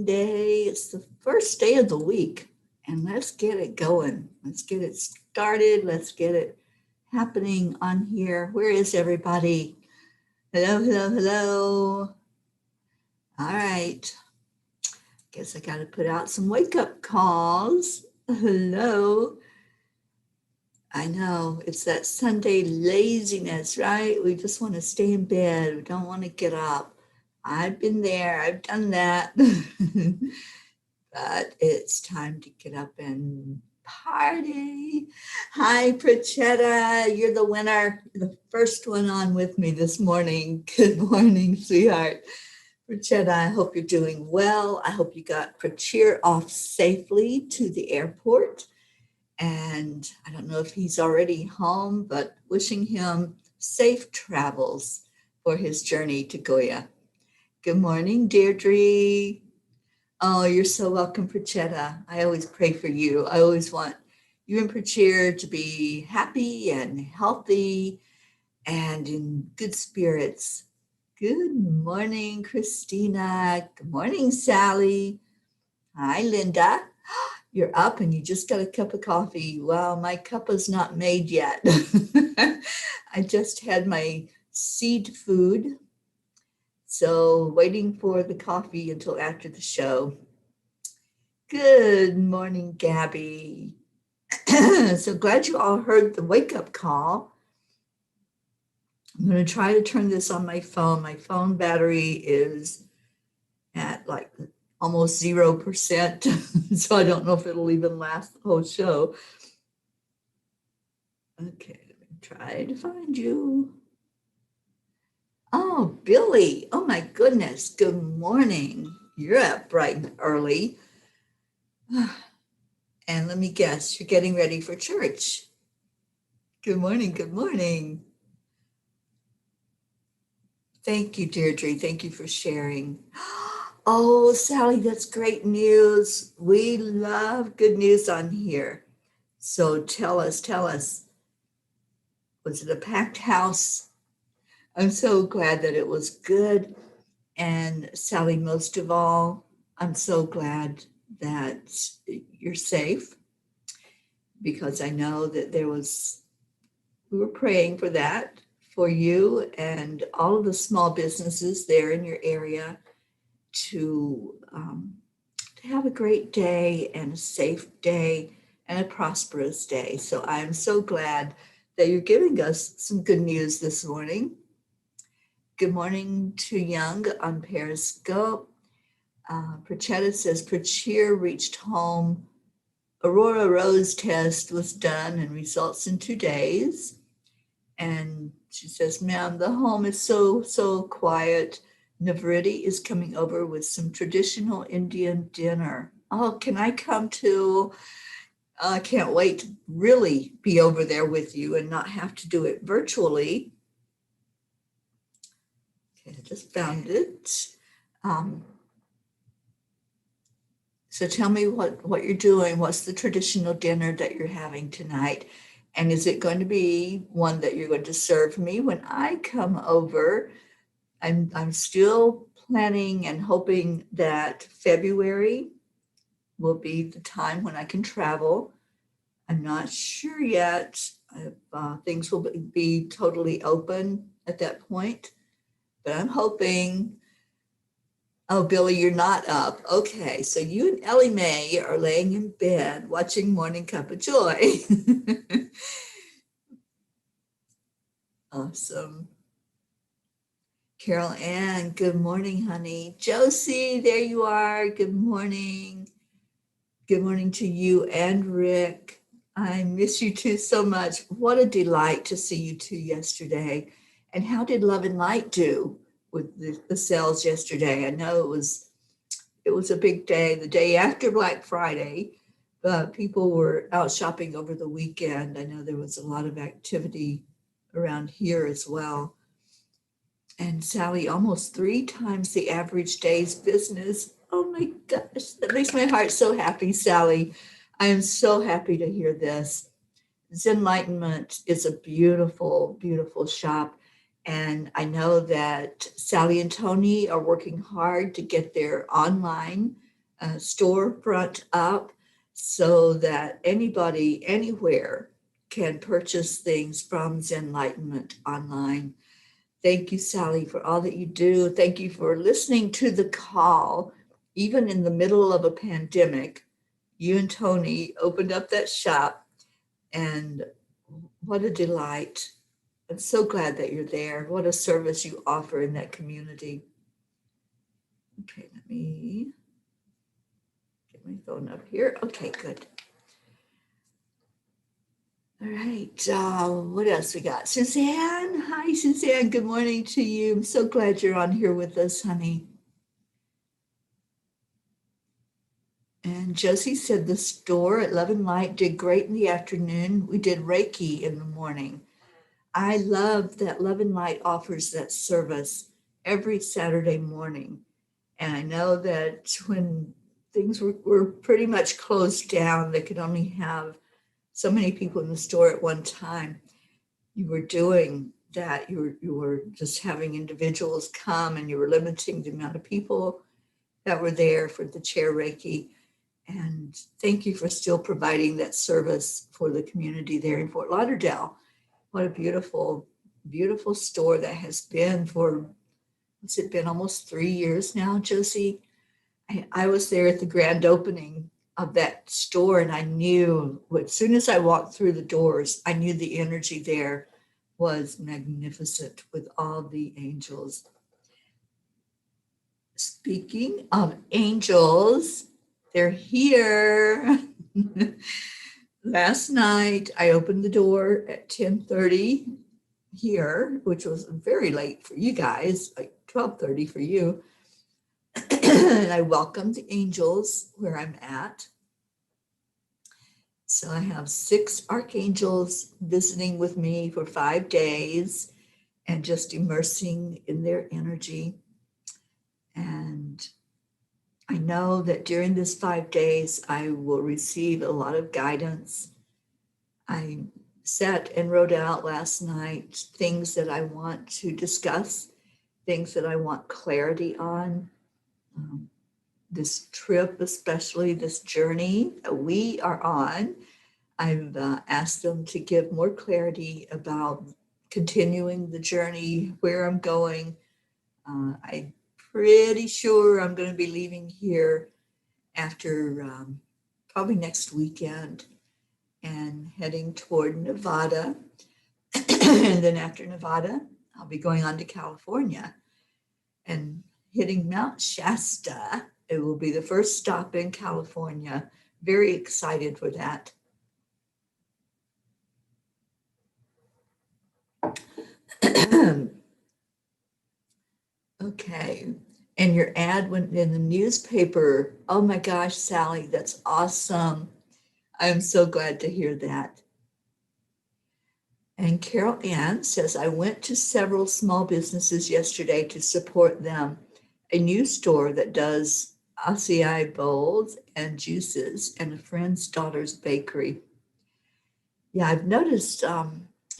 Day. It's the first day of the week, and let's get it going. Let's get it started. Let's get it happening on here. Where is everybody? Hello, hello, hello. All right. Guess I got to put out some wake up calls. Hello. I know it's that Sunday laziness, right? We just want to stay in bed. We don't want to get up. I've been there. I've done that. But it's time to get up and party. Hi, Prachetta. You're the winner. The first one on with me this morning. Good morning, sweetheart. Prachetta, I hope you're doing well. I hope you got Prachir off safely to the airport. And I don't know if he's already home, but wishing him safe travels for his journey to Goya. Good morning, Deirdre. Oh, you're so welcome, Prachetta. I always pray for you. I always want you and Prachir to be happy and healthy and in good spirits. Good morning, Christina. Good morning, Sally. Hi, Linda. You're up and you just got a cup of coffee. Wow, my cup is not made yet. I just had my seed food. So waiting for the coffee until after the show. Good morning, Gabby. So glad you all heard the wake up call. I'm going to try to turn this on my phone. My phone battery is at like almost 0%. So I don't know if it'll even last the whole show. Okay, let me try to find you. Oh, Billy. Oh, my goodness. Good morning. You're up bright and early. And let me guess, you're getting ready for church. Good morning. Good morning. Thank you, Deirdre. Thank you for sharing. Oh, Sally, that's great news. We love good news on here. So tell us, was it a packed house? I'm so glad that it was good. And Sally, most of all, I'm so glad that you're safe because I know that we were praying for that for you and all of the small businesses there in your area to have a great day and a safe day and a prosperous day. So I'm so glad that you're giving us some good news this morning. Good morning to Young on Periscope. Prachetta says Prachir reached home. Aurora Rose test was done and results in 2 days. And she says, ma'am, the home is so quiet. Navriti is coming over with some traditional Indian dinner. Oh, can I come too? I can't wait to really be over there with you and not have to do it virtually. Okay, I just found it. So tell me what you're doing. What's the traditional dinner that you're having tonight? And is it going to be one that you're going to serve me when I come over? I'm still planning and hoping that February will be the time when I can travel. I'm not sure yet if things will be totally open at that point, but I'm hoping. Oh, Billy, you're not up. Okay, so you and Ellie Mae are laying in bed watching Morning Cuppa Joy. Awesome. Carol Ann, good morning, honey. Josie, there you are. Good morning. Good morning to you and Rick. I miss you two so much. What a delight to see you two yesterday. And how did Love and Light do with the sales yesterday? I know it was a big day, the day after Black Friday, but people were out shopping over the weekend. I know there was a lot of activity around here as well. And Sally, almost 3 times the average day's business. Oh my gosh, that makes my heart so happy, Sally. I am so happy to hear this. Zenlightenment is a beautiful, beautiful shop. And I know that Sally and Tony are working hard to get their online storefront up so that anybody anywhere can purchase things from Zenlightenment online. Thank you, Sally, for all that you do. Thank you for listening to the call. Even in the middle of a pandemic, you and Tony opened up that shop, and what a delight. I'm so glad that you're there. What a service you offer in that community. Okay, let me get my phone up here. Okay, good. All right, what else we got? Suzanne, hi Suzanne, good morning to you. I'm so glad you're on here with us, honey. And Josie said the store at Love and Light did great in the afternoon. We did Reiki in the morning. I love that Love and Light offers that service every Saturday morning. And I know that when things were pretty much closed down, they could only have so many people in the store at one time. You were doing that. You were just having individuals come, and you were limiting the amount of people that were there for the chair Reiki. And thank you for still providing that service for the community there in Fort Lauderdale. What a beautiful, beautiful store that has been for, what's it been, almost 3 years now, Josie? I was there at the grand opening of that store, and I knew as soon as I walked through the doors, I knew the energy there was magnificent with all the angels. Speaking of angels, they're here. Last night, I opened the door at 10:30 here, which was very late for you guys, like 12:30 for you. And I welcomed the angels where I'm at. So I have 6 archangels visiting with me for 5 days and just immersing in their energy. And I know that during this 5 days, I will receive a lot of guidance. I sat and wrote out last night things that I want to discuss, things that I want clarity on. This trip, especially this journey that we are on, I've asked them to give more clarity about continuing the journey, where I'm going. I'm pretty sure I'm going to be leaving here after probably next weekend and heading toward Nevada. And then after Nevada, I'll be going on to California and hitting Mount Shasta. It will be the first stop in California. Very excited for that. Okay. And your ad went in the newspaper. Oh my gosh, Sally, that's awesome. I'm so glad to hear that. And Carol Ann says, I went to several small businesses yesterday to support them. A new store that does acai bowls and juices, and a friend's daughter's bakery. Yeah, I've noticed,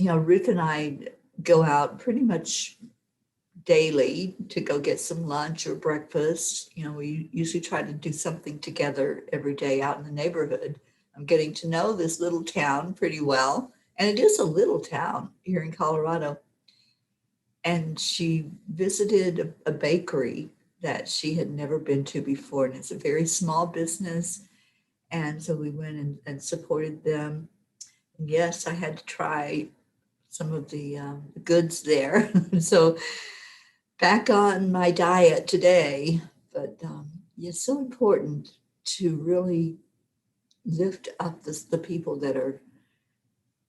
Ruth and I go out pretty much daily to go get some lunch or breakfast. We usually try to do something together every day out in the neighborhood. I'm getting to know this little town pretty well. And it is a little town here in Colorado. And she visited a bakery that she had never been to before. And it's a very small business. And so we went and supported them. And yes, I had to try some of the goods there. So back on my diet today. But it's so important to really lift up the people that are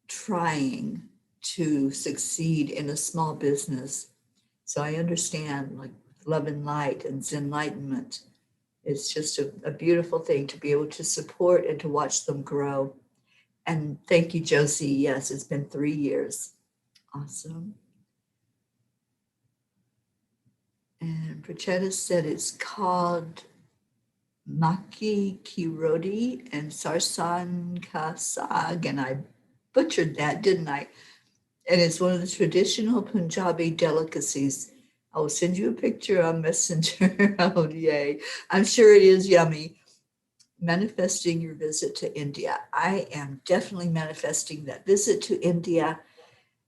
trying to succeed in a small business. So I understand, like Love and Light and Zenlightenment. It's just a beautiful thing to be able to support and to watch them grow. And thank you, Josie. Yes, it's been 3 years. Awesome. And Prachetta said it's called Maki Kirodi and Sarsan Kasag, and I butchered that, didn't I? And it's one of the traditional Punjabi delicacies. I will send you a picture on Messenger. Oh, yay. I'm sure it is yummy. manifesting your visit to India. I am definitely manifesting that visit to India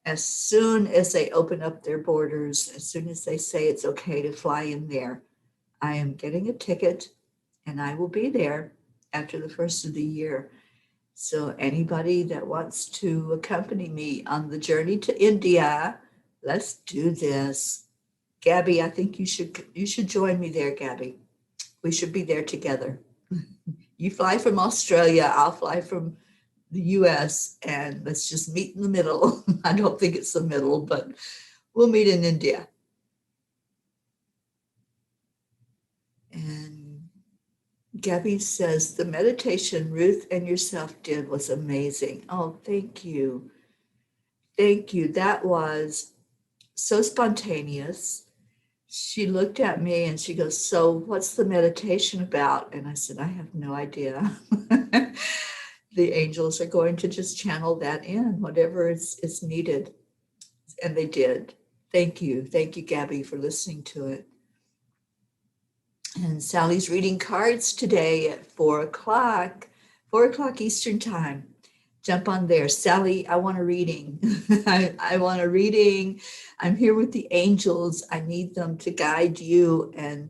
as soon as they open up their borders, as soon as they say it's okay to fly in there. I am getting a ticket and I will be there after the first of the year. So anybody that wants to accompany me on the journey to India, let's do this. Gabby, I think you should join me there, Gabby. We should be there together. You fly from Australia, I'll fly from the US, and let's just meet in the middle. I don't think it's the middle, but we'll meet in India. And Gabby says, the meditation Ruth and yourself did was amazing. Oh, thank you. Thank you. That was so spontaneous. She looked at me and she goes, so what's the meditation about? And I said, I have no idea. The angels are going to just channel that in, whatever is needed. And they did. Thank you. Thank you, Gabby, for listening to it. And Sally's reading cards today at 4 o'clock Eastern time. Jump on there. Sally, I want a reading. I want a reading. I'm here with the angels. I need them to guide you and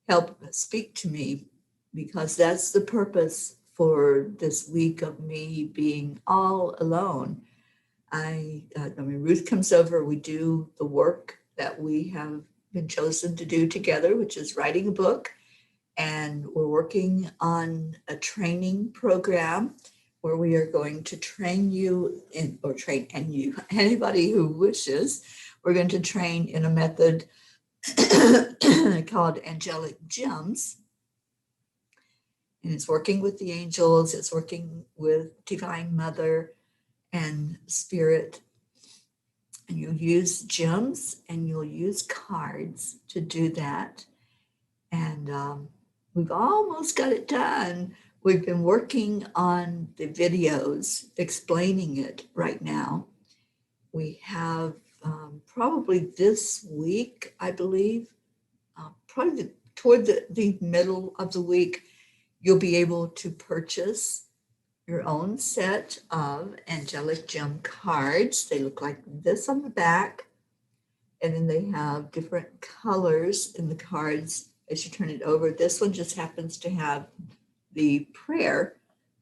help speak to me, because that's the purpose for this week of me being all alone. I mean, Ruth comes over, we do the work that we have been chosen to do together, which is writing a book. And we're working on a training program where we are going to train you in, or train and you, anybody who wishes, we're going to train in a method called angelic gems. And it's working with the angels, it's working with Divine Mother and Spirit. And you'll use gems and you'll use cards to do that. And we've almost got it done. We've been working on the videos explaining it right now. We have probably this week, I believe, probably toward the middle of the week, you'll be able to purchase your own set of angelic gem cards. They look like this on the back, and then they have different colors in the cards as you turn it over. This one just happens to have the prayer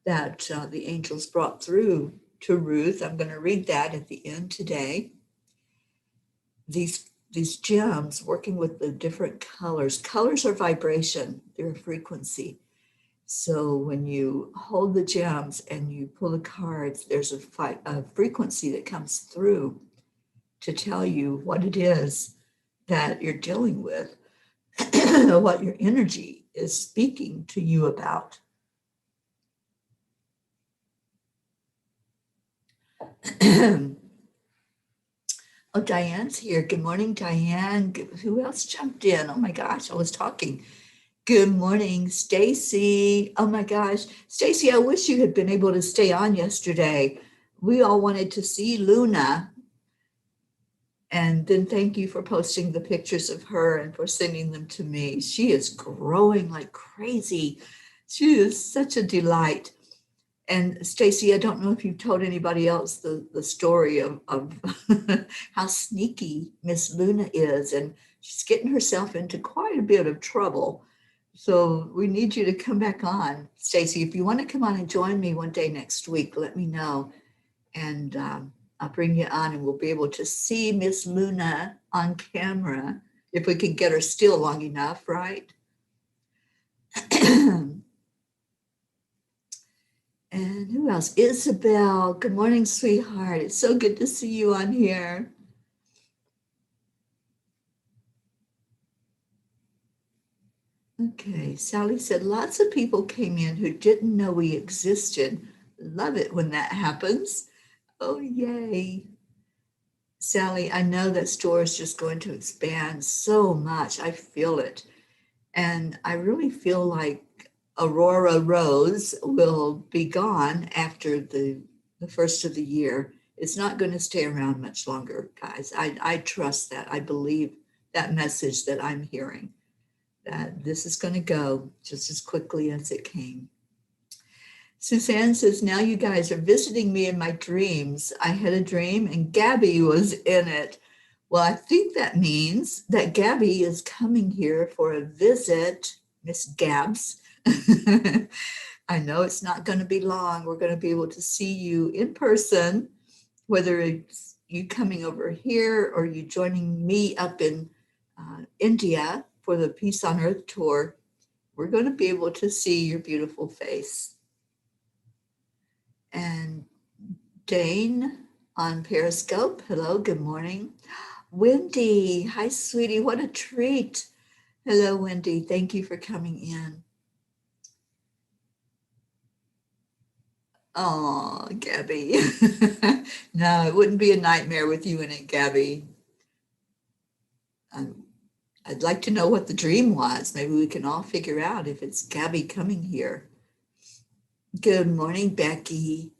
that the angels brought through to Ruth. I'm going to read that at the end today. These gems, working with the different colors are vibration, they're a frequency. So when you hold the gems and you pull the cards, there's a frequency that comes through to tell you what it is that you're dealing with, what your energy is speaking to you about. Oh, Diane's here. Good morning, Diane. Who else jumped in? Oh my gosh, I was talking. Good morning, Stacy. Oh my gosh, Stacy, I wish you had been able to stay on yesterday. We all wanted to see Luna. And then thank you for posting the pictures of her and for sending them to me. She is growing like crazy. She is such a delight. And Stacy, I don't know if you've told anybody else the story of how sneaky Miss Luna is. And she's getting herself into quite a bit of trouble. So we need you to come back on. Stacy, if you want to come on and join me one day next week, let me know. And I'll bring you on and we'll be able to see Miss Luna on camera if we can get her still long enough, right? And who else? Isabel. Good morning, sweetheart. It's so good to see you on here. Okay, Sally said lots of people came in who didn't know we existed. Love it when that happens. Oh, yay. Sally, I know that store is just going to expand so much. I feel it. And I really feel like Aurora Rose will be gone after the first of the year. It's not going to stay around much longer, guys. I trust that. I believe that message that I'm hearing, that this is going to go just as quickly as it came. Suzanne says, now you guys are visiting me in my dreams. I had a dream and Gabby was in it. Well, I think that means that Gabby is coming here for a visit, Miss Gabs. I know it's not going to be long. We're going to be able to see you in person, whether it's you coming over here or you joining me up in India for the Peace on Earth tour. We're going to be able to see your beautiful face. And Dane on Periscope. Hello, good morning. Wendy, hi, sweetie. What a treat. Hello, Wendy. Thank you for coming in. Oh, Gabby. No, it wouldn't be a nightmare with you in it, Gabby. I'd like to know what the dream was. Maybe we can all figure out if it's Gabby coming here. Good morning, Becky.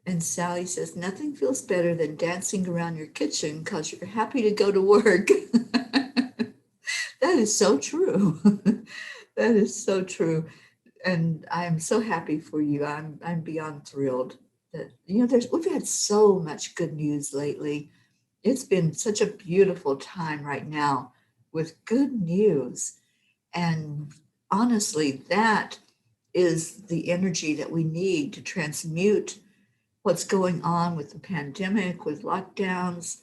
And Sally says, nothing feels better than dancing around your kitchen because you're happy to go to work. That is so true. That is so true. And I'm so happy for you. I'm beyond thrilled that, we've had so much good news lately. It's been such a beautiful time right now with good news. And honestly, that is the energy that we need to transmute what's going on with the pandemic, with lockdowns.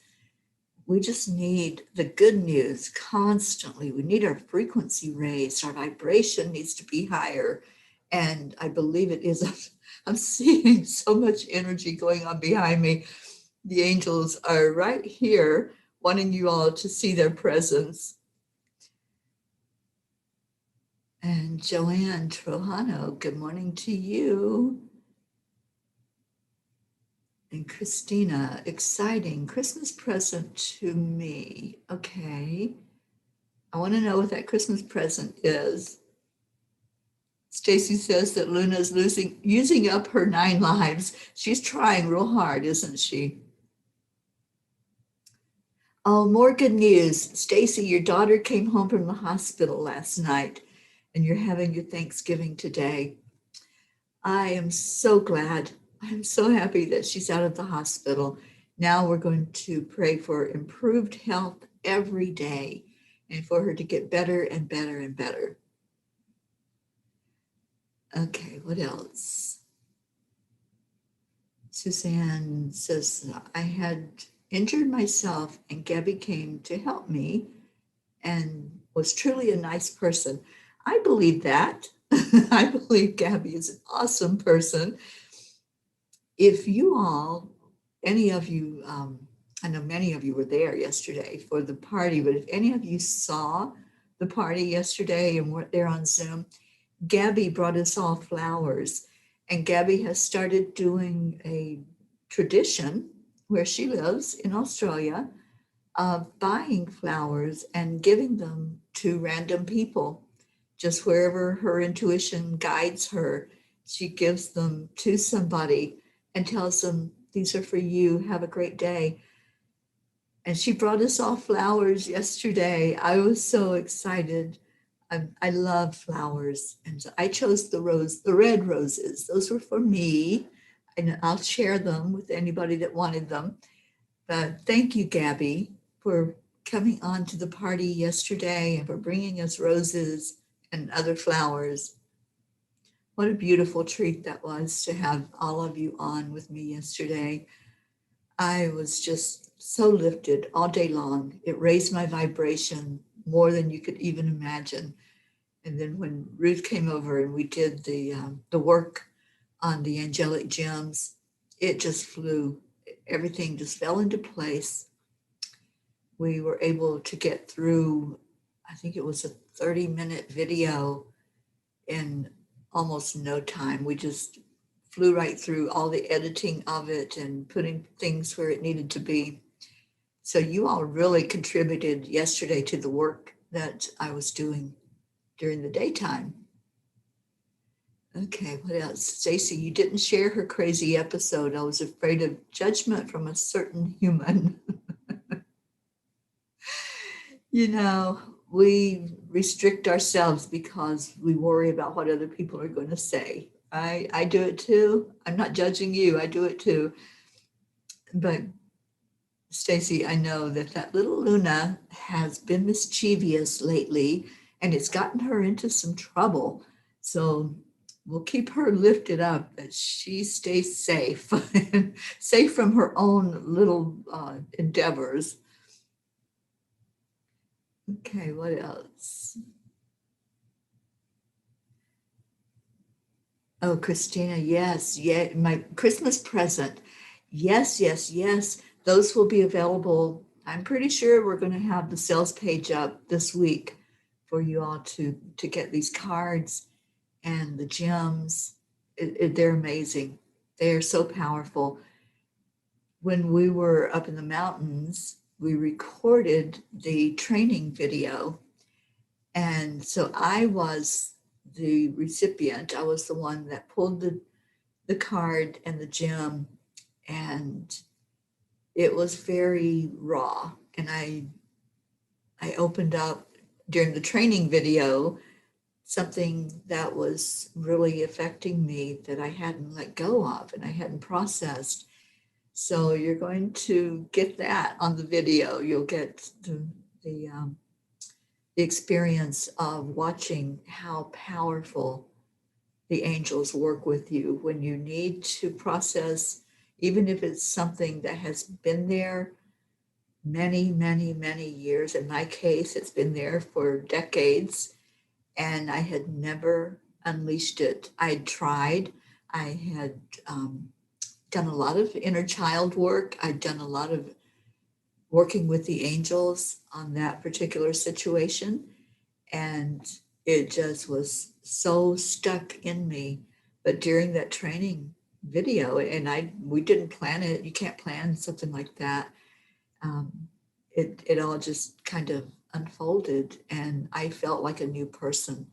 We just need the good news constantly. We need our frequency raised. Our vibration needs to be higher. And I believe it is. I'm seeing so much energy going on behind me. The angels are right here wanting you all to see their presence. And Joanne Trojano, good morning to you. And Christina, exciting Christmas present to me. Okay. I want to know what that Christmas present is. Stacy says that Luna's using up her 9 lives. She's trying real hard, isn't she? Oh, more good news. Stacy, your daughter came home from the hospital last night, and you're having your Thanksgiving today. I am so glad. I'm so happy that she's out of the hospital. Now we're going to pray for improved health every day and for her to get better and better and better. Okay, what else? Suzanne says, I had injured myself and Gabby came to help me and was truly a nice person. I believe that. I believe Gabby is an awesome person. If you all, any of you, I know many of you were there yesterday for the party, but if any of you saw the party yesterday and weren't there on Zoom, Gabby brought us all flowers. And Gabby has started doing a tradition where she lives in Australia of buying flowers and giving them to random people. Just wherever her intuition guides her, she gives them to somebody and tells them, these are for you, have a great day. And she brought us all flowers yesterday. I was so excited. I love flowers. And so I chose the red roses. Those were for me. And I'll share them with anybody that wanted them. But thank you, Gabby, for coming on to the party yesterday and for bringing us roses and other flowers. What a beautiful treat that was to have all of you on with me yesterday. I was just so lifted all day long. It raised my vibration more than you could even imagine. And then when Ruth came over and we did the work on the angelic gems, it just flew. Everything just fell into place. We were able to get through, I think it was a 30-minute video in almost no time. We just flew right through all the editing of it and putting things where it needed to be. So you all really contributed yesterday to the work that I was doing during the daytime. Okay, what else? Stacy, you didn't share her crazy episode. I was afraid of judgment from a certain human. we restrict ourselves because we worry about what other people are going to say. I do it too. I'm not judging you. I do it too. But Stacy, I know that that little Luna has been mischievous lately, and it's gotten her into some trouble. So we'll keep her lifted up that she stays safe, safe from her own little endeavors. Okay, what else? Oh, Christina, yes, yeah, my Christmas present. Yes, yes, yes. Those will be available. I'm pretty sure we're going to have the sales page up this week for you all to get these cards and the gems. They're amazing. They are so powerful. When we were up in the mountains, we recorded the training video, and so I was the recipient. I was the one that pulled the card and the gem, and it was very raw. And I opened up during the training video something that was really affecting me that I hadn't let go of and I hadn't processed. So you're going to get that on the video. You'll get the experience of watching how powerful the angels work with you when you need to process, even if it's something that has been there many, many, many years. In my case, it's been there for decades, and I had never unleashed it. I'd tried. I had done a lot of inner child work. I'd done a lot of working with the angels on that particular situation. And it just was so stuck in me. But during that training video, and we didn't plan it. You can't plan something like that. Um, it all just kind of unfolded, and I felt like a new person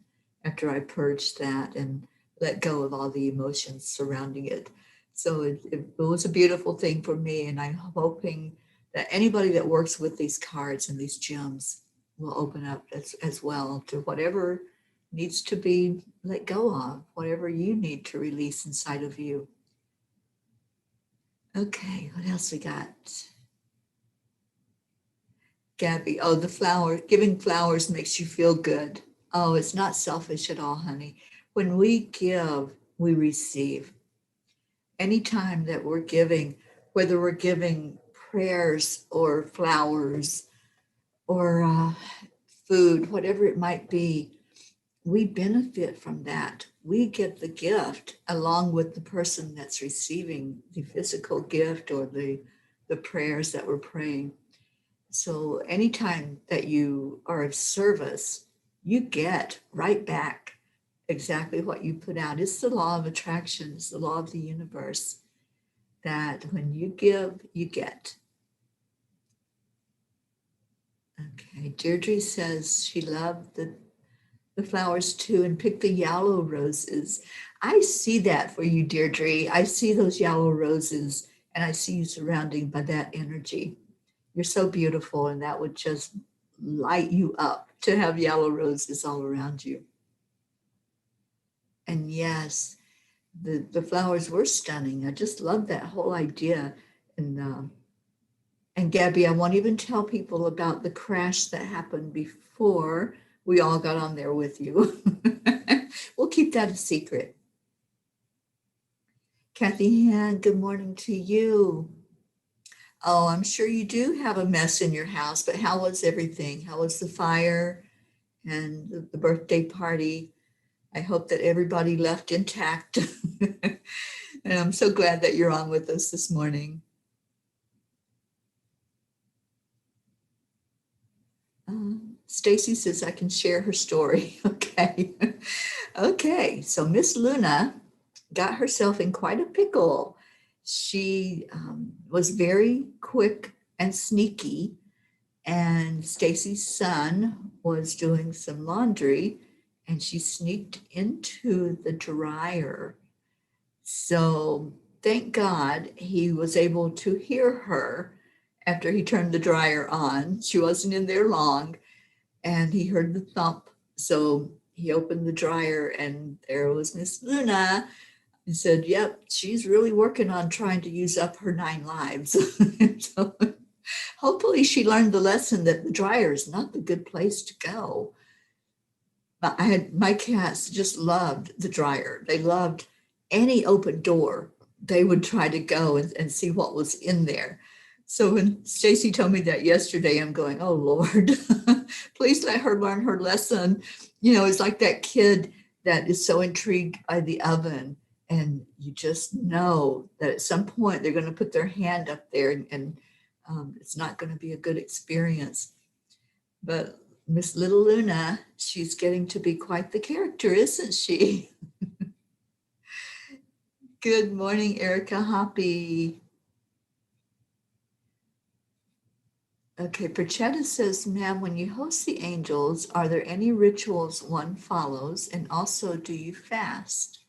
after I purged that and let go of all the emotions surrounding it. So it was a beautiful thing for me, and I'm hoping that anybody that works with these cards and these gems will open up as well to whatever needs to be let go of, whatever you need to release inside of you. Okay, what else we got? Gabby, oh, the flower, giving flowers makes you feel good. Oh, it's not selfish at all, honey. When we give, we receive. Anytime that we're giving, whether we're giving prayers or flowers or food, whatever it might be, we benefit from that. We get the gift along with the person that's receiving the physical gift or the prayers that we're praying. So anytime that you are of service, you get right back exactly what you put out. It's the law of attraction, it's the law of the universe that when you give, you get. Okay, Deirdre says she loved the flowers too and picked the yellow roses. I see that for you, Deirdre. I see those yellow roses and I see you surrounded by that energy. You're so beautiful, and that would just light you up to have yellow roses all around you. And yes, the flowers were stunning. I just love that whole idea. And Gabby, I won't even tell people about the crash that happened before we all got on there with you. We'll keep that a secret. Kathy Han, good morning to you. Oh, I'm sure you do have a mess in your house, but how was everything? How was the fire and the birthday party? I hope that everybody left intact. And I'm so glad that you're on with us this morning. Stacy says I can share her story. Okay. Okay. So Miss Luna got herself in quite a pickle. She was very quick and sneaky, and Stacy's son was doing some laundry, and she sneaked into the dryer. So thank God he was able to hear her after he turned the dryer on. She wasn't in there long, and he heard the thump. So he opened the dryer, and there was Miss Luna. He said, yep, she's really working on trying to use up her 9 lives. So hopefully she learned the lesson that the dryer is not the good place to go. But my cats just loved the dryer. They loved any open door. They would try to go and see what was in there. So when Stacy told me that yesterday, I'm going, oh Lord, please let her learn her lesson. It's like that kid that is so intrigued by the oven, and you just know that at some point they're going to put their hand up there, and it's not going to be a good experience. But Miss Little Luna, she's getting to be quite the character, isn't she? Good morning, Erica Hoppy. Okay, Perchetta says, ma'am, when you host the angels, are there any rituals one follows? And also, do you fast?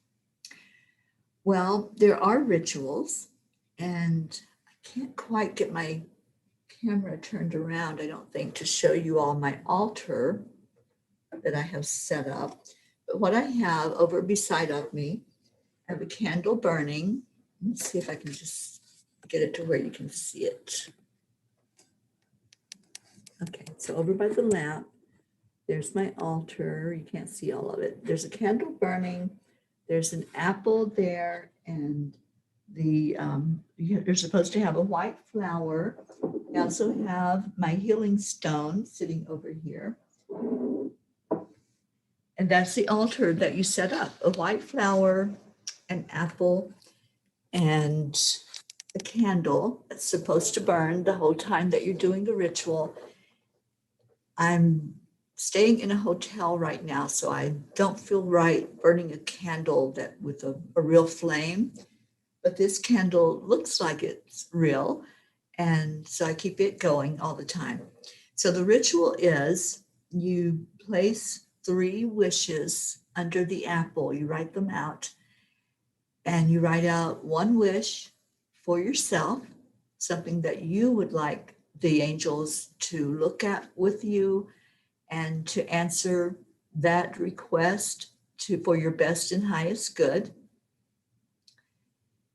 Well, there are rituals, and I can't quite get my camera turned around, I don't think, to show you all my altar that I have set up. But what I have over beside of me, I have a candle burning. Let's see if I can just get it to where you can see it. Okay, so over by the lamp, there's my altar. You can't see all of it. There's a candle burning. There's an apple there, and you're supposed to have a white flower. I also have my healing stone sitting over here. And that's the altar that you set up: a white flower, an apple, and a candle that's supposed to burn the whole time that you're doing the ritual. I'm staying in a hotel right now, so I don't feel right burning a candle that with a real flame, but this candle looks like it's real, and so I keep it going all the time. So the ritual is you place 3 wishes under the apple. You write them out, and you write out 1 wish for yourself, something that you would like the angels to look at with you and to answer that request for your best and highest good.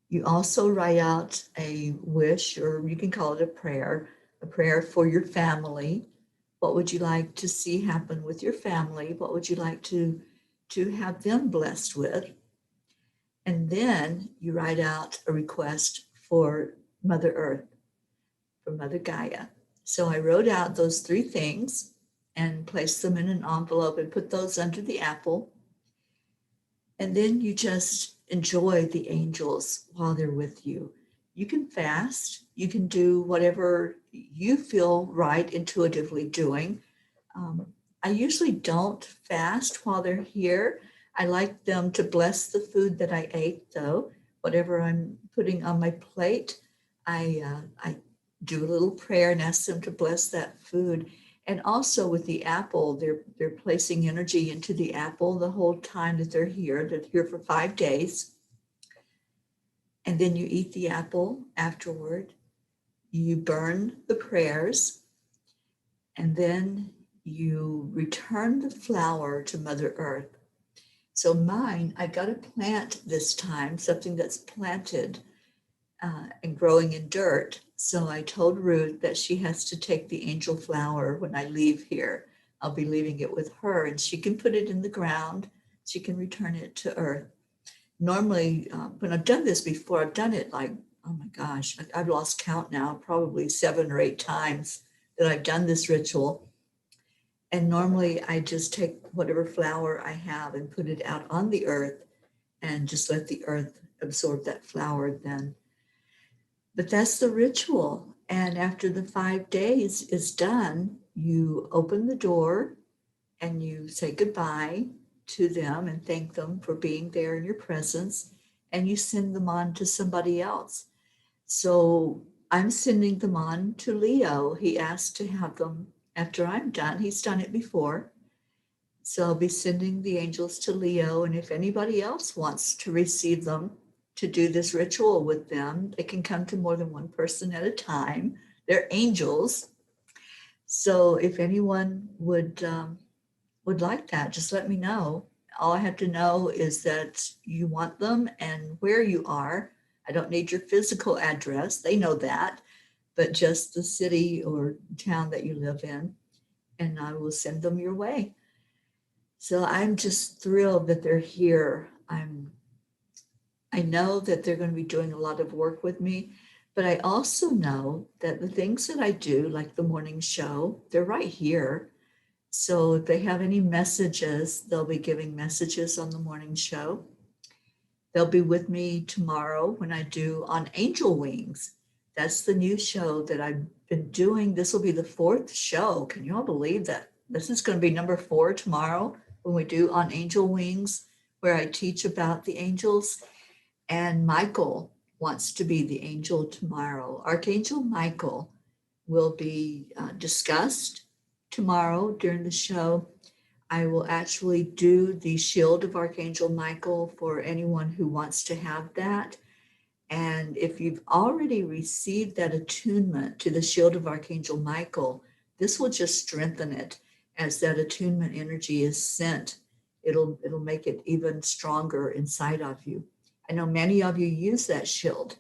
You also write out a wish, or you can call it a prayer for your family. What would you like to see happen with your family? What would you like to have them blessed with? And then you write out a request for Mother Earth, for Mother Gaia. So I wrote out those 3 things and placed them in an envelope and put those under the apple. And then you just enjoy the angels while they're with you. You can fast. You can do whatever you feel right intuitively doing. I usually don't fast while they're here. I like them to bless the food that I ate, though. Whatever I'm putting on my plate, I do a little prayer and ask them to bless that food. And also with the apple, they're placing energy into the apple the whole time that they're here. They're here for 5 days. And then you eat the apple afterward. You burn the prayers. And then you return the flower to Mother Earth. So mine, I got a plant this time, something that's planted and growing in dirt. So I told Ruth that she has to take the angel flower when I leave here. I'll be leaving it with her, and she can put it in the ground. She can return it to Earth. Normally, when I've done this before, I've done it like, oh my gosh, I've lost count now, probably 7 or 8 times that I've done this ritual. And normally I just take whatever flower I have and put it out on the earth and just let the earth absorb that flower then. But that's the ritual. And after the 5 days is done, you open the door and you say goodbye to them and thank them for being there in your presence, and you send them on to somebody else. So I'm sending them on to Leo. He asked to have them after I'm done. He's done it before. So I'll be sending the angels to Leo, and if anybody else wants to receive them to do this ritual with them, they can come to more than 1 person at a time. They're angels. So if anyone would like that, just let me know. All I have to know is that you want them and where you are. I don't need your physical address. They know that, but just the city or town that you live in, and I will send them your way. So I'm just thrilled that they're here. I know that they're going to be doing a lot of work with me, but I also know that the things that I do, like the morning show, they're right here. So if they have any messages, they'll be giving messages on the morning show. They'll be with me tomorrow when I do On Angel Wings. That's the new show that I've been doing. This will be the fourth show. Can you all believe that? This is going to be number 4 tomorrow when we do On Angel Wings, where I teach about the angels. And Michael wants to be the angel tomorrow. Archangel Michael will be discussed tomorrow during the show. I will actually do the shield of Archangel Michael for anyone who wants to have that. And if you've already received that attunement to the shield of Archangel Michael, this will just strengthen it as that attunement energy is sent. It'll make it even stronger inside of you. I know many of you use that shield.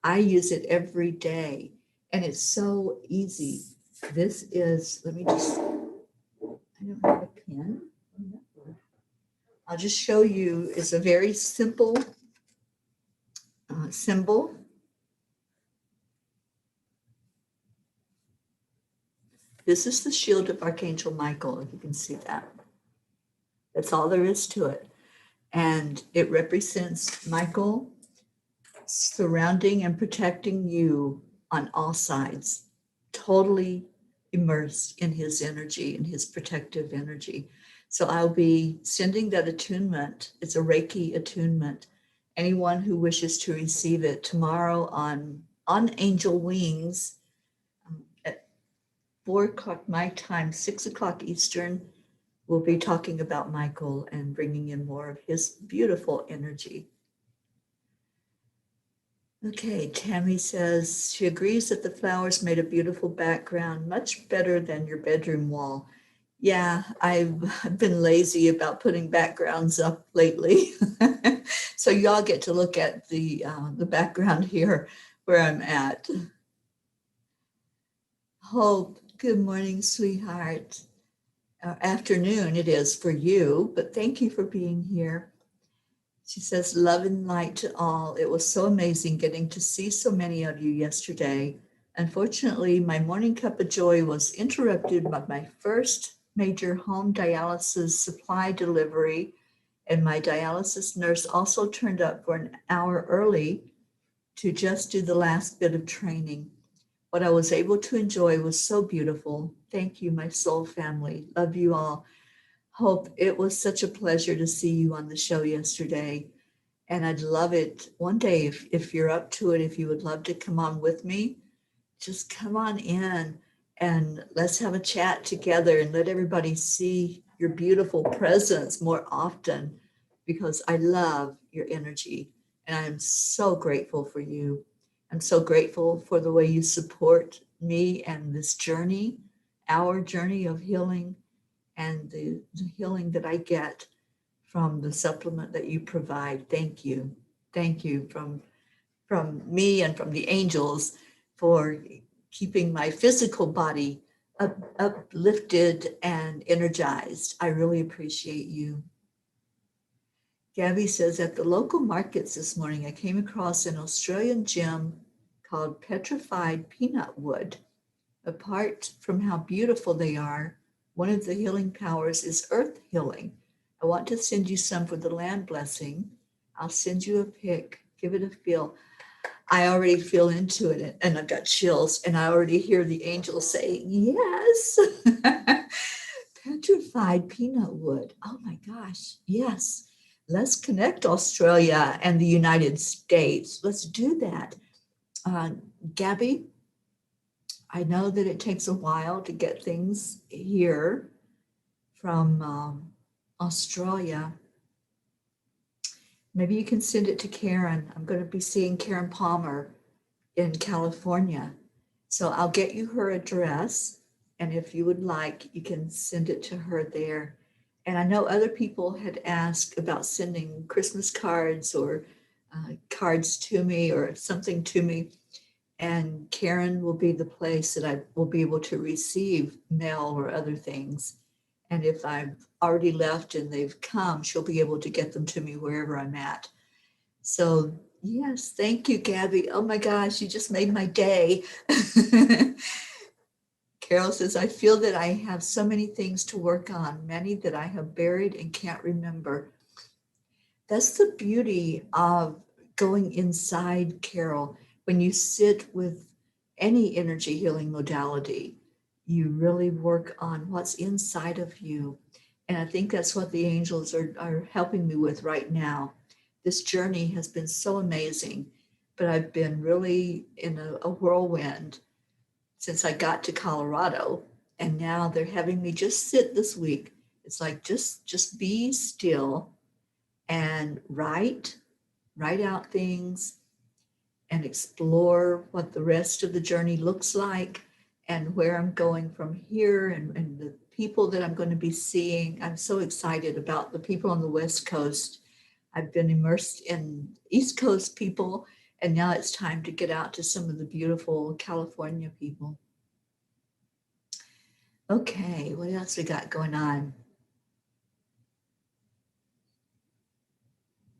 I use it every day, and it's so easy. This is, let me just, I don't have a pen. I'll just show you. It's a very simple symbol. This is the shield of Archangel Michael, if you can see that. That's all there is to it. And it represents Michael surrounding and protecting you on all sides, totally immersed in his energy, in his protective energy. So I'll be sending that attunement. It's a Reiki attunement. Anyone who wishes to receive it tomorrow on Angel Wings at 4 o'clock my time, 6 o'clock Eastern, we'll be talking about Michael and bringing in more of his beautiful energy. Okay, Tammy says she agrees that the flowers made a beautiful background, much better than your bedroom wall. Yeah, I've been lazy about putting backgrounds up lately. So y'all get to look at the background here where I'm at. Hope, good morning, sweetheart. Afternoon it is for you, but thank you for being here. She says, love and light to all. It was so amazing getting to see so many of you yesterday. Unfortunately, my morning cup of joy was interrupted by my first major home dialysis supply delivery, and my dialysis nurse also turned up for an hour early to just do the last bit of training. What I was able to enjoy was so beautiful. Thank you, my soul family. Love you all. Hope, it was such a pleasure to see you on the show yesterday. And I'd love it one day if you're up to it, if you would love to come on with me, just come on in and let's have a chat together and let everybody see your beautiful presence more often, because I love your energy and I'm so grateful for you. I'm so grateful for the way you support me and this journey, our journey of healing, and the healing that I get from the supplement that you provide. Thank you. Thank you from me and from the angels for keeping my physical body uplifted and energized. I really appreciate you. Gabby says, at the local markets this morning, I came across an Australian gem called petrified peanut wood. Apart from how beautiful they are, one of the healing powers is earth healing. I want to send you some for the land blessing. I'll send you a pic. Give it a feel. I already feel into it and I've got chills and I already hear the angels saying, yes. Petrified peanut wood. Oh my gosh. Yes. Let's connect Australia and the United States. Let's do that. Uh, Gabby, I know that it takes a while to get things here from Australia. Maybe you can send it to Karen. I'm going to be seeing Karen Palmer in California. So I'll get you her address And if you would like, you can send it to her there. And I know other people had asked about sending Christmas cards or cards to me or something to me. And Karen will be the place that I will be able to receive mail or other things. And if I've already left and they've come, she'll be able to get them to me wherever I'm at. So, yes, thank you, Gabby. Oh my gosh, you just made my day. Carol says, I feel that I have so many things to work on, many that I have buried and can't remember. That's the beauty of going inside, Carol. When you sit with any energy healing modality, you really work on what's inside of you. And I think that's what the angels are helping me with right now. This journey has been so amazing, but I've been really in a whirlwind since I got to Colorado. And now they're having me just sit this week. It's like just be still and write out things and explore what the rest of the journey looks like and where I'm going from here and the people that I'm going to be seeing. I'm so excited about the people on the West Coast. I've been immersed in East Coast people, and now it's time to get out to some of the beautiful California people. Okay, what else we got going on?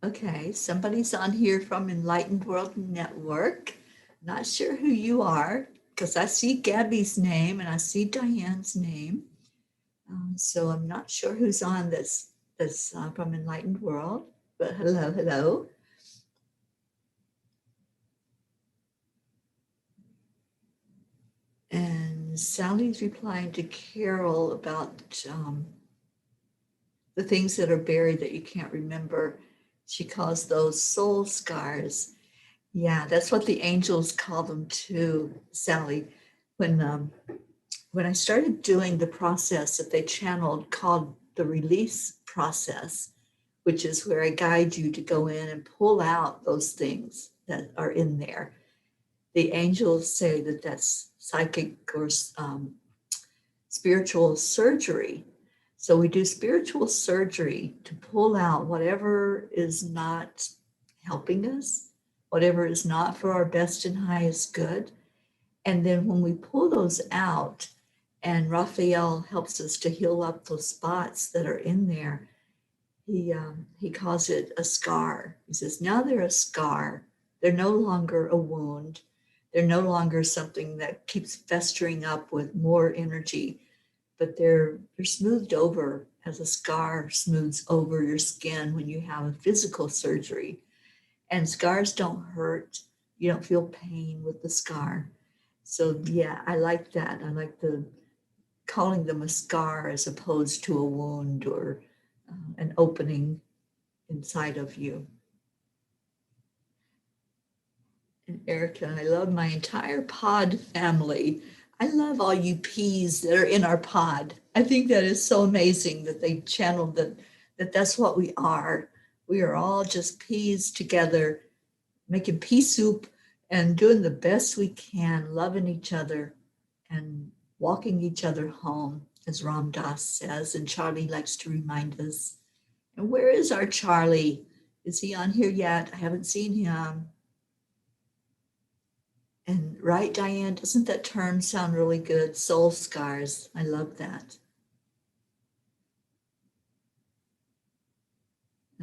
Okay, somebody's on here from Enlightened World Network. Not sure who you are because I see Gabby's name and I see Diane's name. So I'm not sure who's on that's from Enlightened World, but hello, hello. And Sally's replying to Carol about the things that are buried that you can't remember. She calls those soul scars. Yeah, that's what the angels call them too, Sally. When I started doing the process that they channeled called the release process, which is where I guide you to go in and pull out those things that are in there, the angels say that that's psychic or spiritual surgery. So we do spiritual surgery to pull out whatever is not helping us, whatever is not for our best and highest good. And then when we pull those out, and Raphael helps us to heal up those spots that are in there, he calls it a scar. He says, now they're a scar. They're no longer a wound. They're no longer something that keeps festering up with more energy, but they're smoothed over as a scar smooths over your skin when you have a physical surgery. And scars don't hurt. You don't feel pain with the scar. So yeah, I like that. I like the calling them a scar as opposed to a wound or an opening inside of you. And Erica, I love my entire pod family. I love all you peas that are in our pod. I think that is so amazing that they channeled that that's what we are. We are all just peas together, making pea soup and doing the best we can, loving each other and walking each other home, as Ram Dass says, and Charlie likes to remind us. And where is our Charlie? Is he on here yet? I haven't seen him. And right, Diane, doesn't that term sound really good? Soul scars. I love that.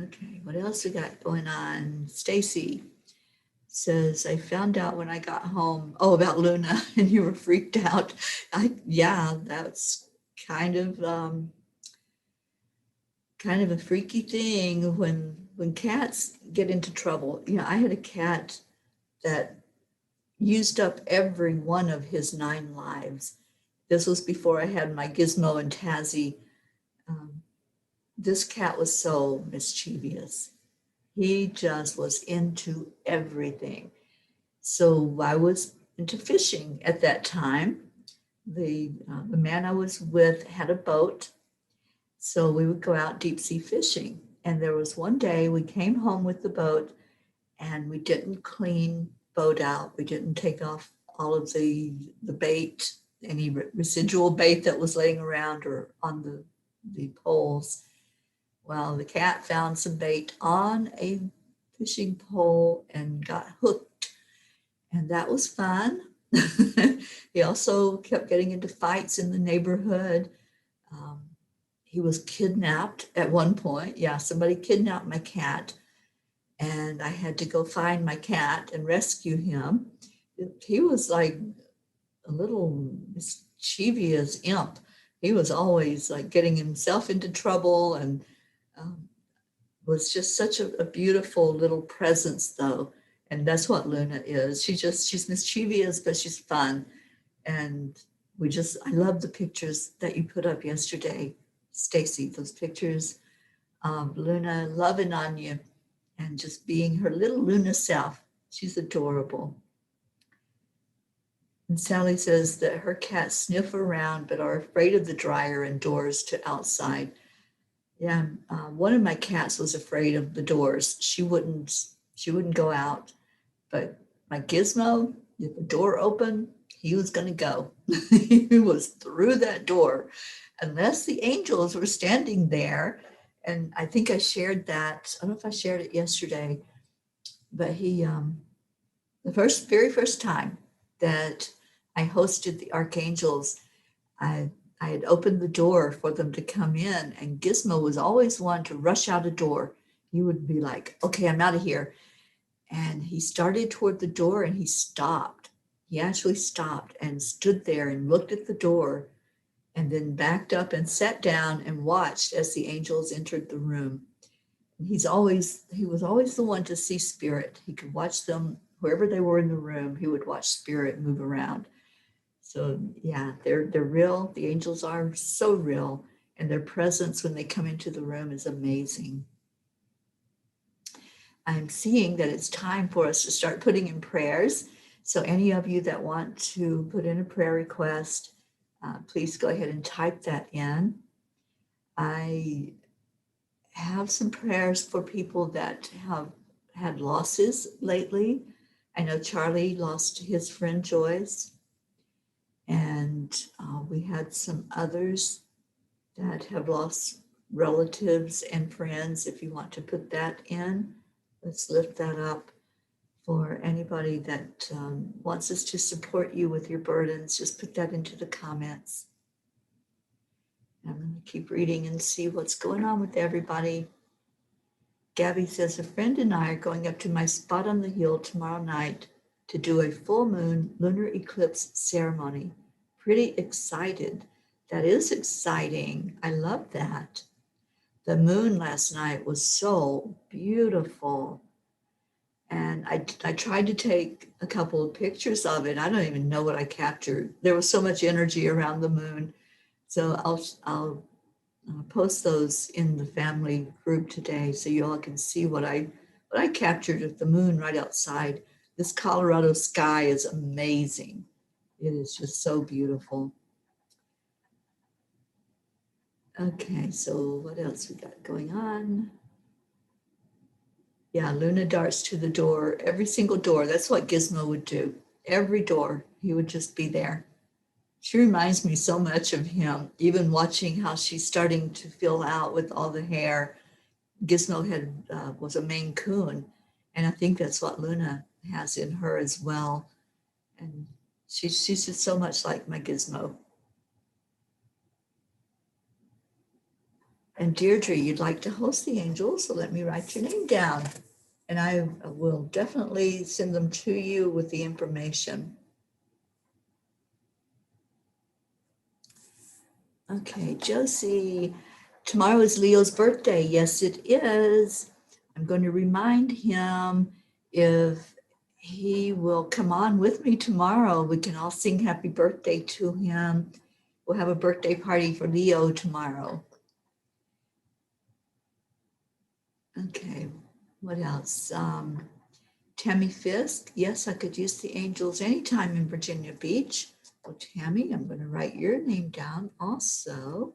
Okay, what else we got going on? Stacy says, I found out when I got home, oh, about Luna, and you were freaked out. Yeah, that's kind of a freaky thing when cats get into trouble. You know, I had a cat that used up every one of his 9 lives. This was before I had my Gizmo and Tazzy. This cat was so mischievous. He just was into everything. So I was into fishing at that time. The man I was with had a boat, so we would go out deep sea fishing. And there was one day we came home with the boat and we didn't clean boat out. We didn't take off all of the bait any residual bait that was laying around or on the poles. Well, the cat found some bait on a fishing pole and got hooked, and that was fun. He also kept getting into fights in the neighborhood. Um, he was kidnapped at one point. Yeah, somebody kidnapped my cat, and I had to go find my cat and rescue him. He was like a little mischievous imp. He was always like getting himself into trouble, and um, was just such a beautiful little presence though. And that's what Luna is. She's mischievous, but she's fun. And I love the pictures that you put up yesterday, Stacy, those pictures of Luna loving on you and just being her little Luna self. She's adorable. And Sally says that her cats sniff around but are afraid of the dryer and doors to outside. Yeah, one of my cats was afraid of the doors. She wouldn't go out. But my Gizmo, if the door opened, he was going to go. He was through that door, unless the angels were standing there. And I think I shared that. I don't know if I shared it yesterday, but the very first time that I hosted the archangels, I I had opened the door for them to come in, and Gizmo was always one to rush out a door. He would be like, "Okay, I'm out of here." And he started toward the door and he stopped. He actually stopped and stood there and looked at the door and then backed up and sat down and watched as the angels entered the room. And he was always the one to see spirit. He could watch them wherever they were in the room. He would watch spirit move around. So yeah, they're real. The angels are so real, and their presence when they come into the room is amazing. I'm seeing that it's time for us to start putting in prayers. So any of you that want to put in a prayer request, please go ahead and type that in. I have some prayers for people that have had losses lately. I know Charlie lost his friend Joyce, and we had some others that have lost relatives and friends. If you want to put that in, let's lift that up. For anybody that wants us to support you with your burdens, just put that into the comments. I'm going to keep reading and see what's going on with everybody. Gabby says, a friend and I are going up to my spot on the hill tomorrow night to do a full moon lunar eclipse ceremony. Pretty excited. That is exciting. I love that. The moon last night was so beautiful. And I tried to take a couple of pictures of it. I don't even know what I captured. There was so much energy around the moon. So I'll post those in the family group today so you all can see what I captured of the moon right outside. This Colorado sky is amazing. It is just so beautiful. Okay, so what else we got going on? Yeah, Luna darts to the door, every single door. That's what Gizmo would do. Every door, he would just be there. She reminds me so much of him, even watching how she's starting to fill out with all the hair. Gizmo was a Maine Coon, and I think that's what Luna has in her as well. And she's just so much like my Gizmo. And Deirdre, you'd like to host the angels, so let me write your name down. And I will definitely send them to you with the information. Okay, Josie, tomorrow is Leo's birthday. Yes, it is. I'm going to remind him if he will come on with me tomorrow. We can all sing happy birthday to him. We'll have a birthday party for Leo tomorrow. Okay, what else? Tammy Fisk, yes, I could use the angels anytime in Virginia Beach. Well, Tammy, I'm going to write your name down also.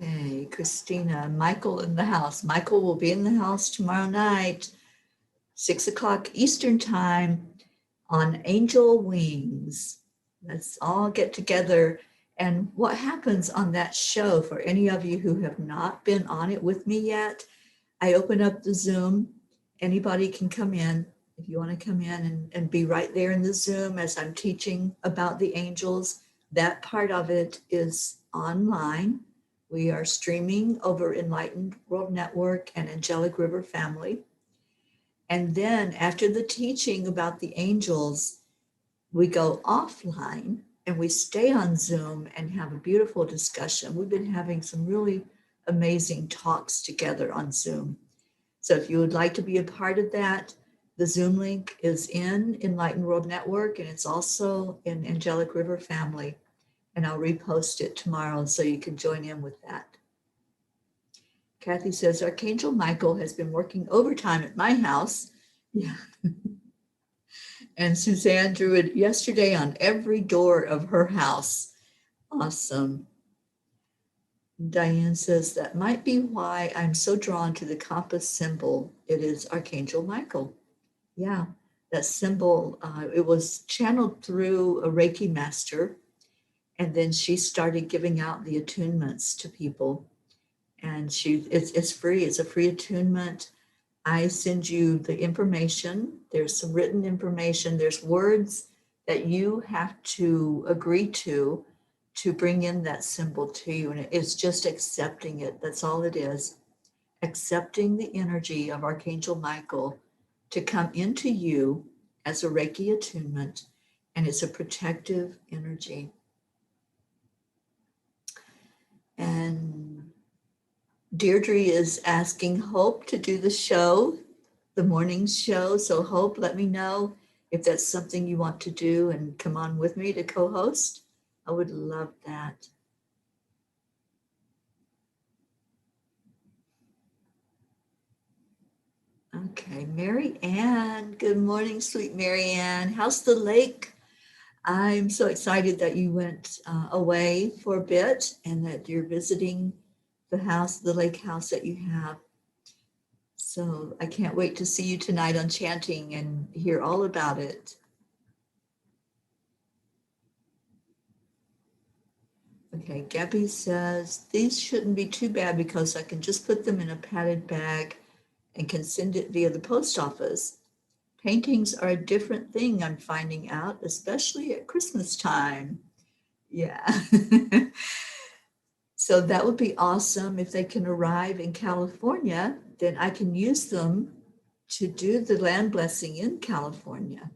Okay, Christina. Michael in the house. Michael will be in the house tomorrow night, 6 o'clock Eastern time on Angel Wings. Let's all get together. And what happens on that show, for any of you who have not been on it with me yet, I open up the Zoom. Anybody can come in if you want to come in and be right there in the Zoom as I'm teaching about the angels. That part of it is online. We are streaming over Enlightened World Network and Angelic River Family. And then after the teaching about the angels, we go offline and we stay on Zoom and have a beautiful discussion. We've been having some really amazing talks together on Zoom. So if you would like to be a part of that, the Zoom link is in Enlightened World Network, and it's also in Angelic River Family. And I'll repost it tomorrow so you can join in with that. Kathy says, Archangel Michael has been working overtime at my house. Yeah. And Suzanne drew it yesterday on every door of her house. Awesome. Diane says, that might be why I'm so drawn to the compass symbol. It is Archangel Michael. Yeah, that symbol, it was channeled through a Reiki master, and then she started giving out the attunements to people. And it's free, it's a free attunement. I send you the information. There's some written information. There's words that you have to agree to bring in that symbol to you. And it's just accepting it. That's all it is. Accepting the energy of Archangel Michael to come into you as a Reiki attunement. And it's a protective energy. And Deirdre is asking Hope to do the show, the morning show. So Hope, let me know if that's something you want to do and come on with me to co-host. I would love that. Okay, Mary Ann. Good morning, sweet Mary Ann. How's the lake? I'm so excited that you went away for a bit and that you're visiting the house, the lake house that you have. So I can't wait to see you tonight on Chanting and hear all about it. Okay, Gabby says, these shouldn't be too bad because I can just put them in a padded bag and can send it via the post office. Paintings are a different thing, I'm finding out, especially at Christmas time. Yeah. So that would be awesome if they can arrive in California, then I can use them to do the land blessing in California.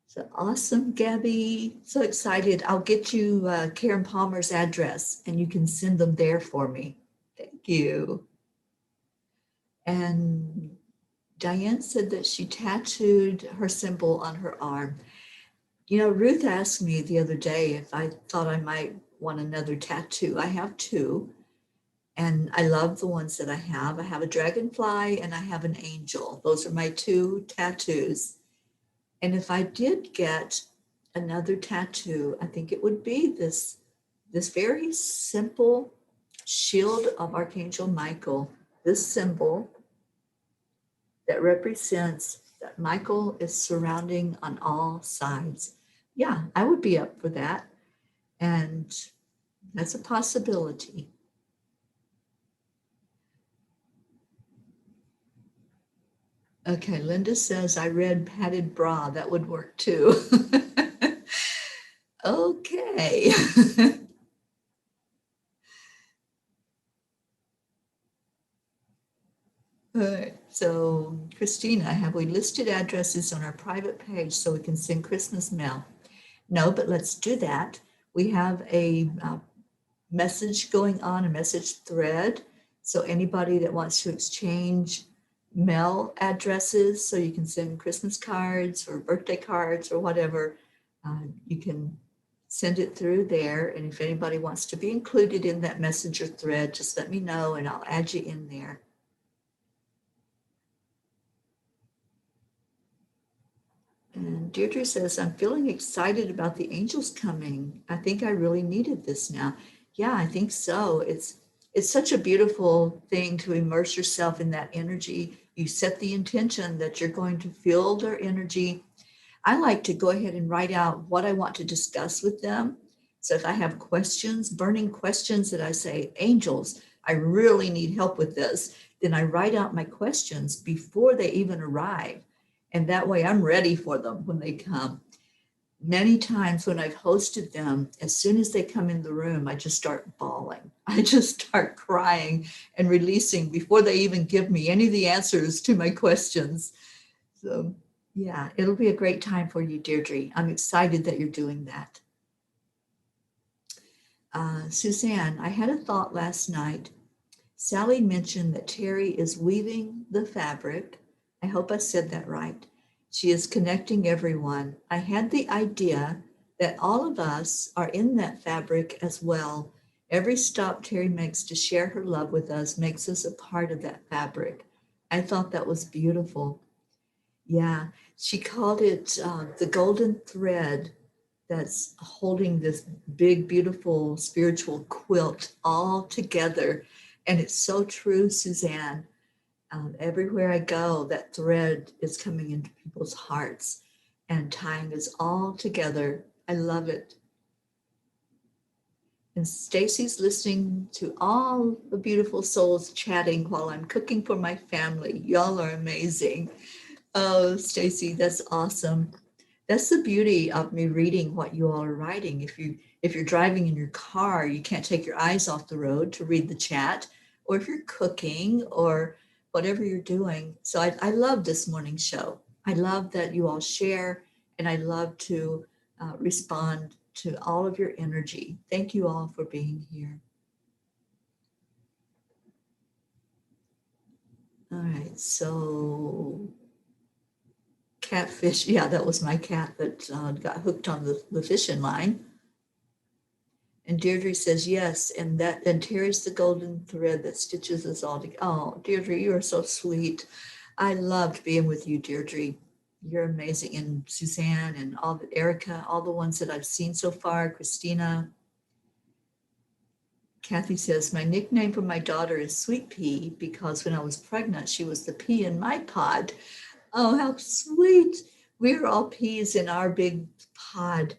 So awesome, Gabby. So excited. I'll get you Karen Palmer's address and you can send them there for me. Thank you. And Diane said that she tattooed her symbol on her arm. You know, Ruth asked me the other day if I thought I might want another tattoo. I have two, and I love the ones that I have. I have a dragonfly and I have an angel. Those are my two tattoos. And if I did get another tattoo, I think it would be this very simple shield of Archangel Michael, this symbol that represents that Michael is surrounding on all sides. Yeah, I would be up for that. And that's a possibility. Okay, Linda says, I read padded bra. That would work too. Okay. All right. So, Christina, have we listed addresses on our private page so we can send Christmas mail? No, but let's do that. We have a message going on, a message thread. So anybody that wants to exchange mail addresses so you can send Christmas cards or birthday cards or whatever, you can send it through there. And if anybody wants to be included in that messenger thread, just let me know and I'll add you in there. And Deirdre says, I'm feeling excited about the angels coming. I think I really needed this now. Yeah, I think so. it's such a beautiful thing to immerse yourself in that energy. You set the intention that you're going to feel their energy. I like to go ahead and write out what I want to discuss with them. So if I have questions, burning questions that I say, angels, I really need help with this, then I write out my questions before they even arrive. And that way I'm ready for them when they come. Many times when I've hosted them, as soon as they come in the room, I just start bawling. I just start crying and releasing before they even give me any of the answers to my questions. So, yeah, it'll be a great time for you, Deirdre. I'm excited that you're doing that. Suzanne, I had a thought last night. Sally mentioned that Teri is weaving the fabric. I hope I said that right. She is connecting everyone. I had the idea that all of us are in that fabric as well. Every stop Teri makes to share her love with us makes us a part of that fabric. I thought that was beautiful. Yeah, she called it the golden thread that's holding this big, beautiful spiritual quilt all together. And it's so true, Suzanne. Everywhere I go, that thread is coming into people's hearts and tying us all together. I love it. And Stacy's listening to all the beautiful souls chatting while I'm cooking for my family. Y'all are amazing. Oh, Stacy, that's awesome. That's the beauty of me reading what you all are writing. If you're driving in your car, you can't take your eyes off the road to read the chat, or if you're cooking or whatever you're doing. So I love this morning's show. I love that you all share, and I love to respond to all of your energy. Thank you all for being here. All right, so catfish. Yeah, that was my cat that got hooked on the fishing line. And Deirdre says, yes, and Teri's the golden thread that stitches us all together. Oh, Deirdre, you are so sweet. I loved being with you, Deirdre. You're amazing. And Suzanne and all the Erica, all the ones that I've seen so far, Christina. Kathy says, my nickname for my daughter is Sweet Pea because when I was pregnant, she was the pea in my pod. Oh, how sweet. We're all peas in our big pod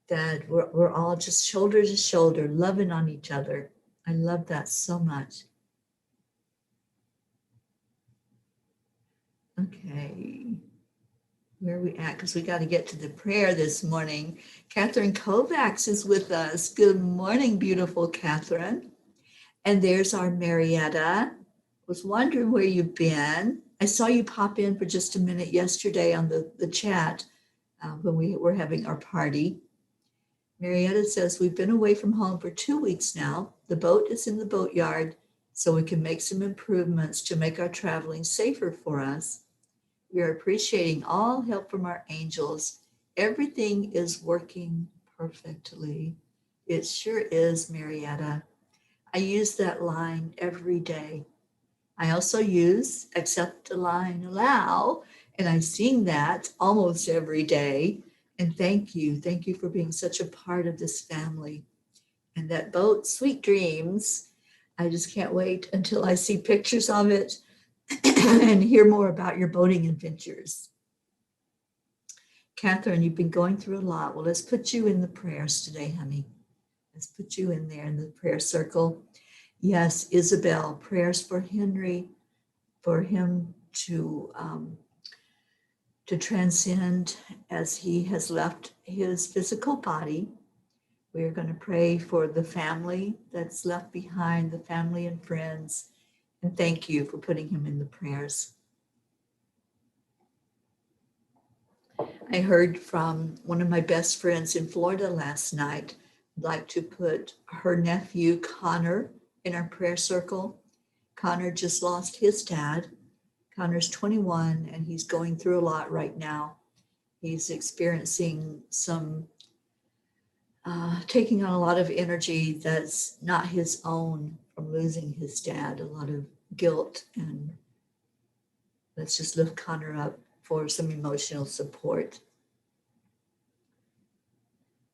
that we're all just shoulder to shoulder, loving on each other. I love that so much. Okay, where are we at? Because we got to get to the prayer this morning. Catherine Kovacs is with us. Good morning, beautiful Catherine. And there's our Marietta. Was wondering where you've been. I saw you pop in for just a minute yesterday on the chat when we were having our party. Marietta says, we've been away from home for 2 weeks now. The boat is in the boatyard, so we can make some improvements to make our traveling safer for us. We are appreciating all help from our angels. Everything is working perfectly. It sure is, Marietta. I use that line every day. I also use accept, align, allow, and I sing that almost every day. And thank you. Thank you for being such a part of this family. And that boat, Sweet Dreams, I just can't wait until I see pictures of it and hear more about your boating adventures. Catherine, you've been going through a lot. Well, let's put you in the prayers today, honey. Let's put you in there in the prayer circle. Yes, Isabel, prayers for Henry, for him to transcend as he has left his physical body. We are going to pray for the family that's left behind, the family and friends, and thank you for putting him in the prayers. I heard from one of my best friends in Florida last night. I'd like to put her nephew, Connor, in our prayer circle. Connor just lost his dad. Connor's 21 and he's going through a lot right now. He's experiencing some, taking on a lot of energy that's not his own from losing his dad, a lot of guilt. And let's just lift Connor up for some emotional support.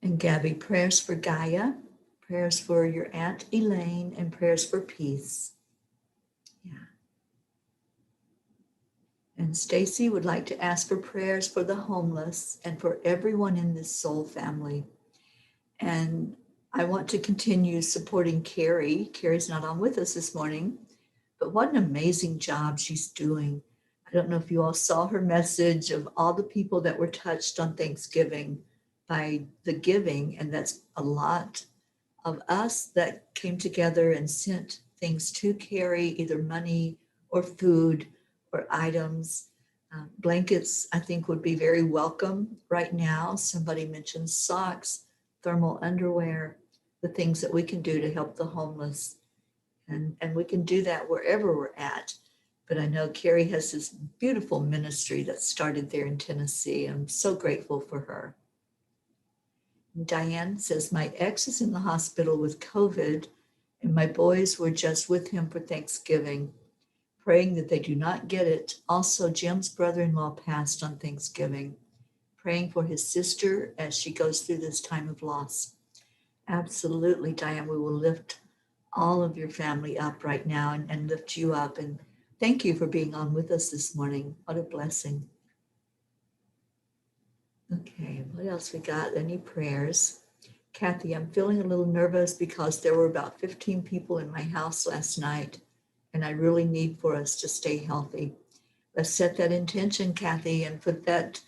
And Gabby, prayers for Gaia, Prayers for your Aunt Elaine and prayers for peace. Yeah. And Stacy would like to ask for prayers for the homeless and for everyone in this soul family. And I want to continue supporting Carrie. Carrie's not on with us this morning, but what an amazing job she's doing. I don't know if you all saw her message of all the people that were touched on Thanksgiving by the giving, and that's a lot of us that came together and sent things to Carrie, either money or food or items. Blankets, I think, would be very welcome right now. Somebody mentioned socks, thermal underwear, the things that we can do to help the homeless. And we can do that wherever we're at. But I know Carrie has this beautiful ministry that started there in Tennessee. I'm so grateful for her. Diane says, my ex is in the hospital with COVID, and my boys were just with him for Thanksgiving, praying that they do not get it. Also, Jim's brother-in-law passed on Thanksgiving, praying for his sister as she goes through this time of loss. Absolutely, Diane, we will lift all of your family up right now and lift you up. And thank you for being on with us this morning. What a blessing. Okay, what else we got? Any prayers? Kathy, I'm feeling a little nervous because there were about 15 people in my house last night, and I really need for us to stay healthy. Let's set that intention, Kathy, and put that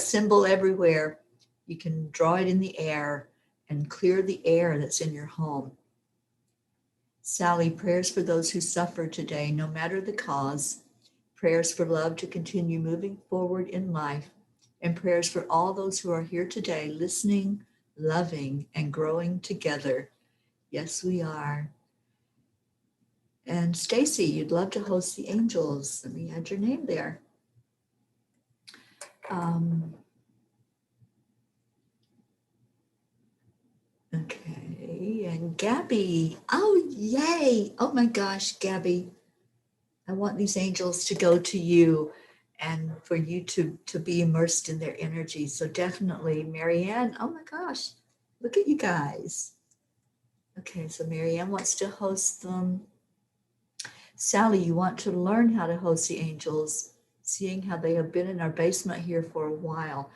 symbol everywhere. You can draw it in the air and clear the air that's in your home. Sally, prayers for those who suffer today, no matter the cause. Prayers for love to continue moving forward in life. And prayers for all those who are here today, listening, loving, and growing together. Yes, we are. And Stacy, you'd love to host the angels. Let me add your name there. Okay, and Gabby. Oh, yay. Oh my gosh, Gabby. I want these angels to go to you and for you to be immersed in their energy. So definitely, Marianne, oh my gosh, look at you guys. Okay, so Marianne wants to host them. Sally, you want to learn how to host the angels, seeing how they have been in our basement here for a while.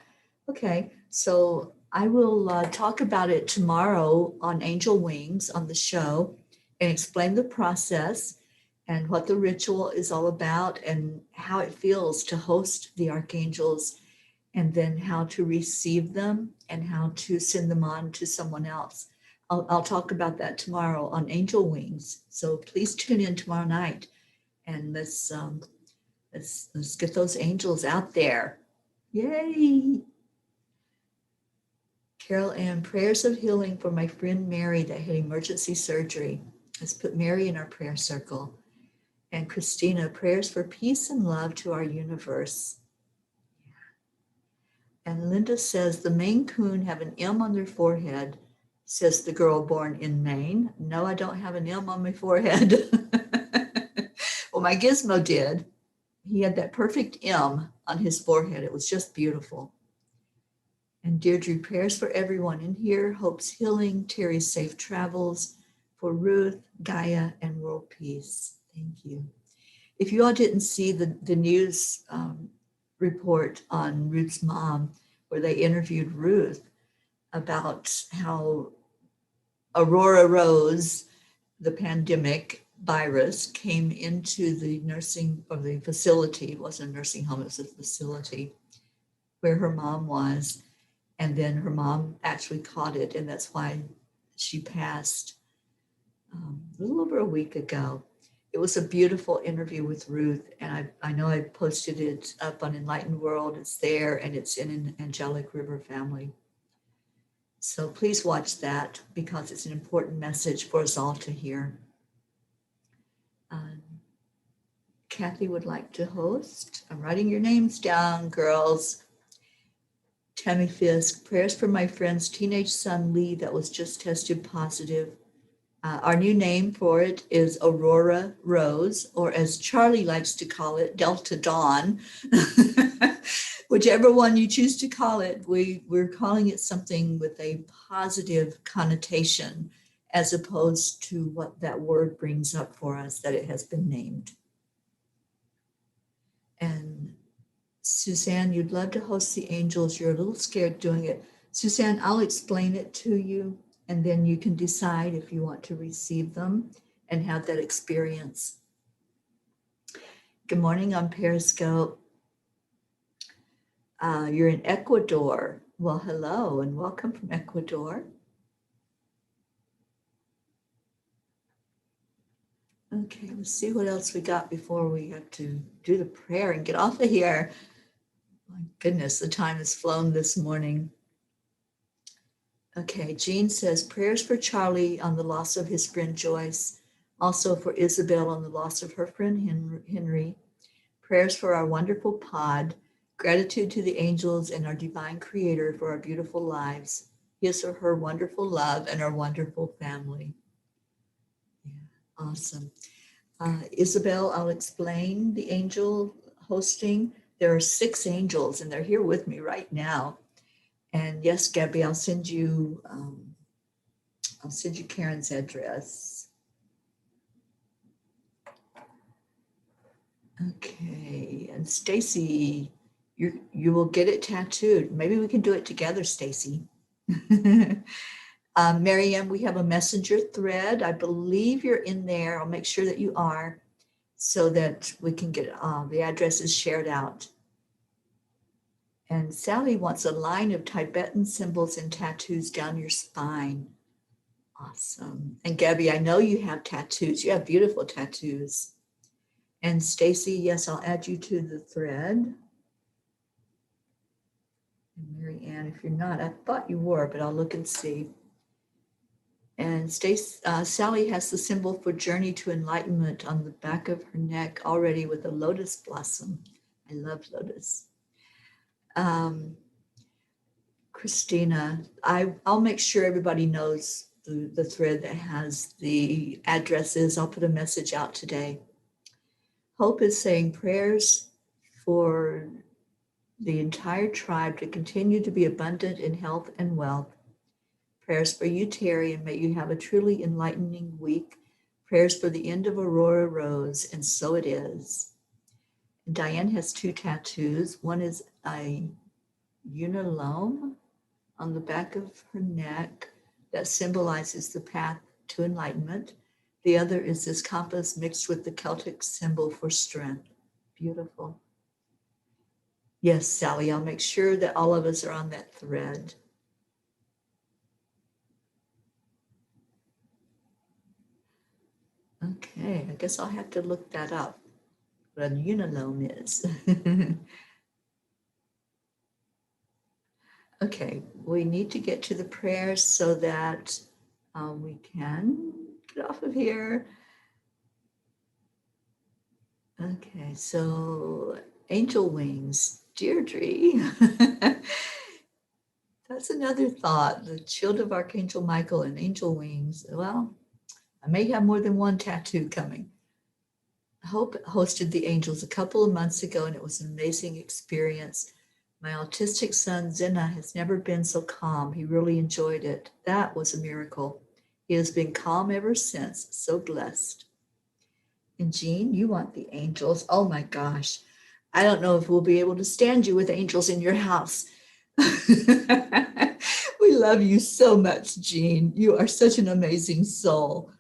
Okay, so I will talk about it tomorrow on Angel Wings on the show and explain the process and what the ritual is all about and how it feels to host the archangels, and then how to receive them and how to send them on to someone else. I'll talk about that tomorrow on Angel Wings. So please tune in tomorrow night and let's get those angels out there. Yay! Carol Ann, prayers of healing for my friend Mary that had emergency surgery. Let's put Mary in our prayer circle. And Christina, prayers for peace and love to our universe. And Linda says the Maine Coon have an M on their forehead, says the girl born in Maine. No, I don't have an M on my forehead. Well, my gizmo did. He had that perfect M on his forehead. It was just beautiful. And Deirdre, prayers for everyone in here. Hope's healing, Terry's safe travels, for Ruth, Gaia, and world peace. Thank you. If you all didn't see the news report on Ruth's mom, where they interviewed Ruth about how Aurora Rose, the pandemic virus, came into the nursing or the facility. It wasn't a nursing home, it was a facility where her mom was. And then her mom actually caught it, and that's why she passed a little over a week ago. It was a beautiful interview with Ruth, and I know I posted it up on Enlightened World. It's there, and it's in an Angelic River family. So please watch that because it's an important message for us all to hear. Kathy would like to host. I'm writing your names down, girls. Tammy Fisk, prayers for my friend's teenage son, Lee, that was just tested positive. Our new name for it is Aurora Rose, or as Charlie likes to call it, Delta Dawn. Whichever one you choose to call it, we're calling it something with a positive connotation as opposed to what that word brings up for us, that it has been named. And Suzanne, you'd love to host the angels. You're a little scared doing it. Suzanne, I'll explain it to you, and then you can decide if you want to receive them and have that experience. Good morning on Periscope. You're in Ecuador. Well, hello and welcome from Ecuador. Okay, let's see what else we got before we have to do the prayer and get off of here. My goodness, the time has flown this morning. Okay, Jean says, prayers for Charlie on the loss of his friend Joyce. Also for Isabel on the loss of her friend Henry. Prayers for our wonderful pod. Gratitude to the angels and our divine creator for our beautiful lives. His or her wonderful love and our wonderful family. Yeah, awesome. Isabel, I'll explain the angel hosting. There are 6 angels and they're here with me right now. And yes, Gabby, I'll send you Karen's address. Okay, and Stacy, you will get it tattooed. Maybe we can do it together, Stacy. Miriam, we have a messenger thread. I believe you're in there. I'll make sure that you are so that we can get the addresses shared out. And Sally wants a line of Tibetan symbols and tattoos down your spine. Awesome. And Gabby, I know you have tattoos. You have beautiful tattoos. And Stacy, yes, I'll add you to the thread. And Mary Ann, if you're not, I thought you were, but I'll look and see. And Sally has the symbol for journey to enlightenment on the back of her neck already with a lotus blossom. I love lotus. Christina, I'll make sure everybody knows the thread that has the addresses. I'll put a message out today. Hope is saying prayers for the entire tribe to continue to be abundant in health and wealth. Prayers for you, Teri, and may you have a truly enlightening week. Prayers for the end of Aurora Rose, and so it is. And Diane has 2 tattoos. One is a unalome on the back of her neck that symbolizes the path to enlightenment. The other is this compass mixed with the Celtic symbol for strength. Beautiful. Yes, Sally, I'll make sure that all of us are on that thread. Okay, I guess I'll have to look that up, what a unalome is. Okay, we need to get to the prayers so that we can get off of here. Okay, so angel wings, Deirdre. That's another thought, the shield of Archangel Michael and angel wings. Well, I may have more than one tattoo coming. Hope hosted the angels a couple of months ago, and it was an amazing experience. My autistic son, Zena, has never been so calm. He really enjoyed it. That was a miracle. He has been calm ever since. So blessed. And Jean, you want the angels. Oh my gosh. I don't know if we'll be able to stand you with angels in your house. We love you so much, Jean. You are such an amazing soul.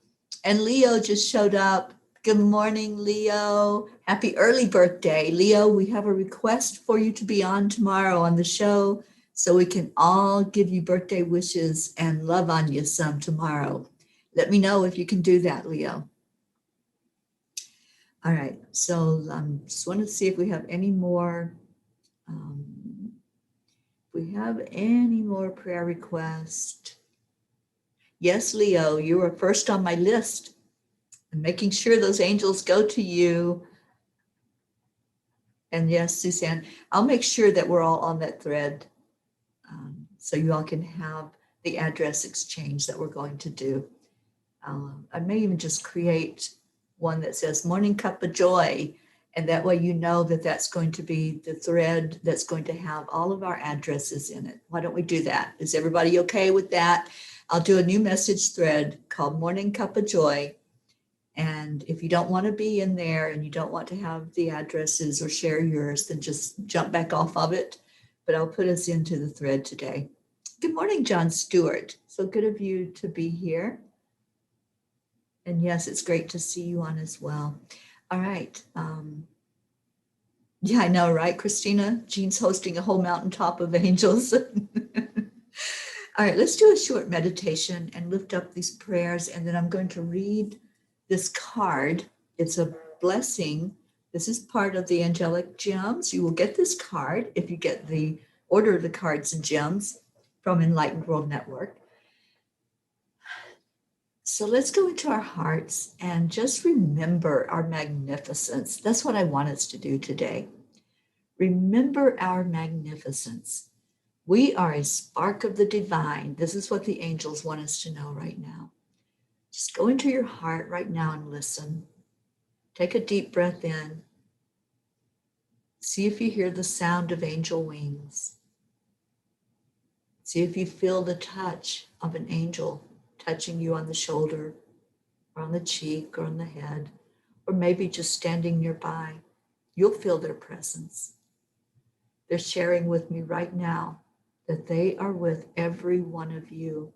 And Leo just showed up. Good morning, Leo. Happy early birthday. Leo, we have a request for you to be on tomorrow on the show so we can all give you birthday wishes and love on you some tomorrow. Let me know if you can do that, Leo. All right, so just want to see if we have any more prayer requests. Yes, Leo, you are first on my list. I'm making sure those angels go to you. And yes, Suzanne, I'll make sure that we're all on that thread so you all can have the address exchange that we're going to do. I may even just create one that says Morning Cuppa Joy, and that way you know that that's going to be the thread that's going to have all of our addresses in it. Why don't we do that? Is everybody okay with that? I'll do a new message thread called Morning Cuppa Joy. And if you don't want to be in there and you don't want to have the addresses or share yours, then just jump back off of it. But I'll put us into the thread today. Good morning, John Stewart. So good of you to be here. And yes, it's great to see you on as well. All right. Yeah, I know, right, Christina? Jean's hosting a whole mountaintop of angels. All right, let's do a short meditation and lift up these prayers. And then I'm going to read this card. It's a blessing. This is part of the angelic gems. You will get this card if you get the order of the cards and gems from Enlightened World Network. So let's go into our hearts and just remember our magnificence. That's what I want us to do today. Remember our magnificence. We are a spark of the divine. This is what the angels want us to know right now. Just go into your heart right now and listen. Take a deep breath in. See if you hear the sound of angel wings. See if you feel the touch of an angel touching you on the shoulder or on the cheek or on the head, or maybe just standing nearby. You'll feel their presence. They're sharing with me right now that they are with every one of you.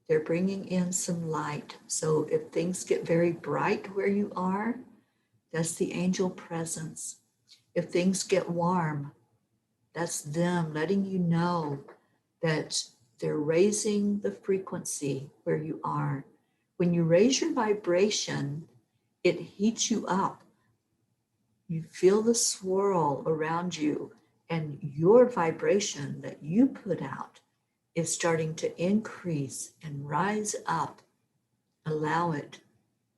They're bringing in some light. So if things get very bright where you are, that's the angel presence. If things get warm, that's them letting you know that they're raising the frequency where you are. When you raise your vibration, it heats you up. You feel the swirl around you, and your vibration that you put out is starting to increase and rise up. Allow it.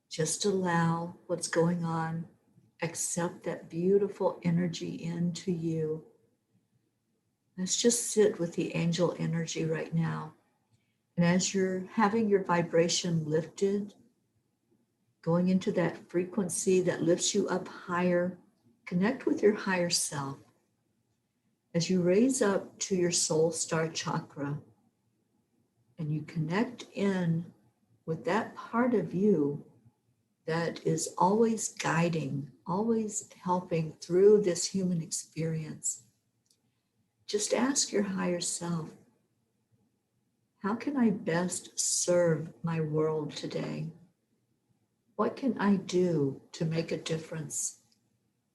Just allow what's going on. Accept that beautiful energy into you. Let's just sit with the angel energy right now. And as you're having your vibration lifted, going into that frequency that lifts you up higher, connect with your higher self. As you raise up to your soul star chakra and you connect in with that part of you that is always guiding, always helping through this human experience, just ask your higher self, how can I best serve my world today? What can I do to make a difference?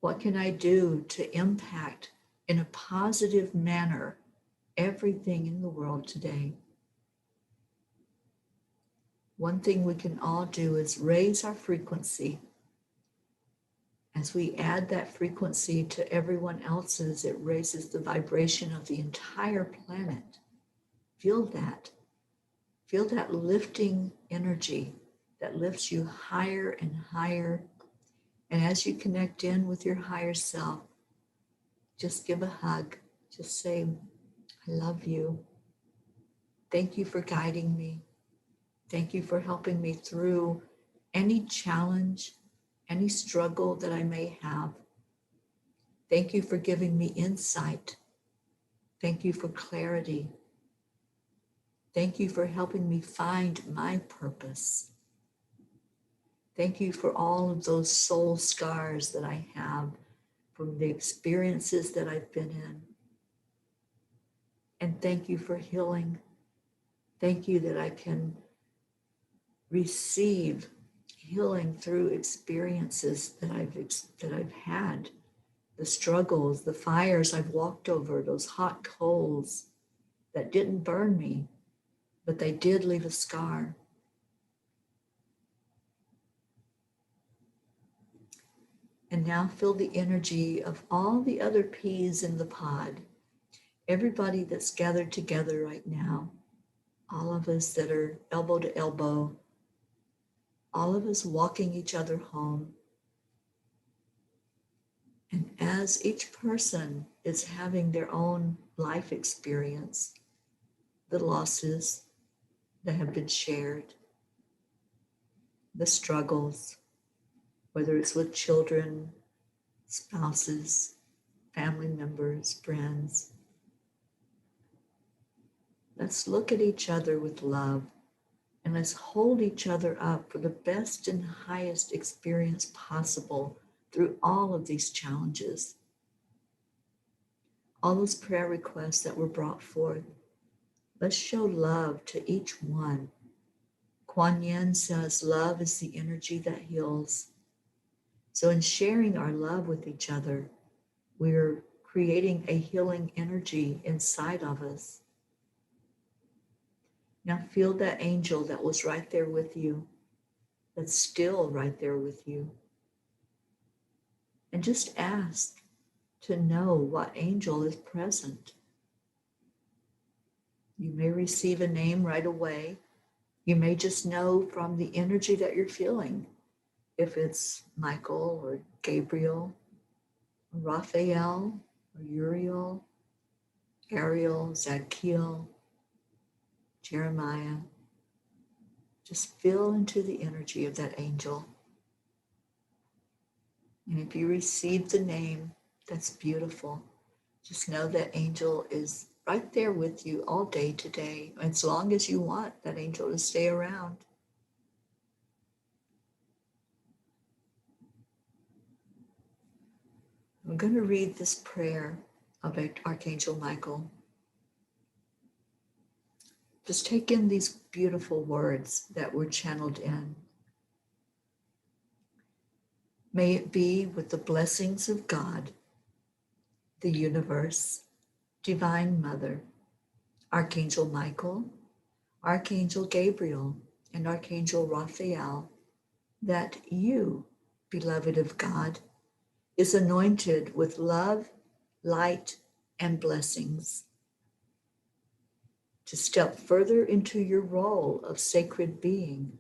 What can I do to impact in a positive manner everything in the world today? One thing we can all do is raise our frequency. As we add that frequency to everyone else's, it raises the vibration of the entire planet. Feel that. Feel that lifting energy that lifts you higher and higher. And as you connect in with your higher self, just give a hug. Just say, I love you. Thank you for guiding me. Thank you for helping me through any challenge, any struggle that I may have. Thank you for giving me insight. Thank you for clarity. Thank you for helping me find my purpose. Thank you for all of those soul scars that I have from the experiences that I've been in. And thank you for healing. Thank you that I can receive healing through experiences that I've had, the struggles, the fires I've walked over, those hot coals that didn't burn me, but they did leave a scar. And now feel the energy of all the other peas in the pod, everybody that's gathered together right now, all of us that are elbow to elbow, all of us walking each other home. And as each person is having their own life experience, the losses that have been shared, the struggles, whether it's with children, spouses, family members, friends, Let's look at each other with love, and let's hold each other up for the best and highest experience possible through all of these challenges. All those prayer requests that were brought forth, let's show love to each one. Kuan Yin says love is the energy that heals. So in sharing our love with each other, we're creating a healing energy inside of us. Now feel that angel that was right there with you, that's still right there with you. And just ask to know what angel is present. You may receive a name right away. You may just know from the energy that you're feeling, if it's Michael or Gabriel, or Raphael, or Uriel, Ariel, Zadkiel, Jeremiah. Just feel into the energy of that angel. And if you receive the name, that's beautiful. Just know that angel is right there with you all day today, as long as you want that angel to stay around. I'm going to read this prayer of Archangel Michael. Just take in these beautiful words that were channeled in. May it be with the blessings of God, the universe, Divine Mother, Archangel Michael, Archangel Gabriel, and Archangel Raphael, that you, beloved of God, is anointed with love, light, and blessings. To step further into your role of sacred being,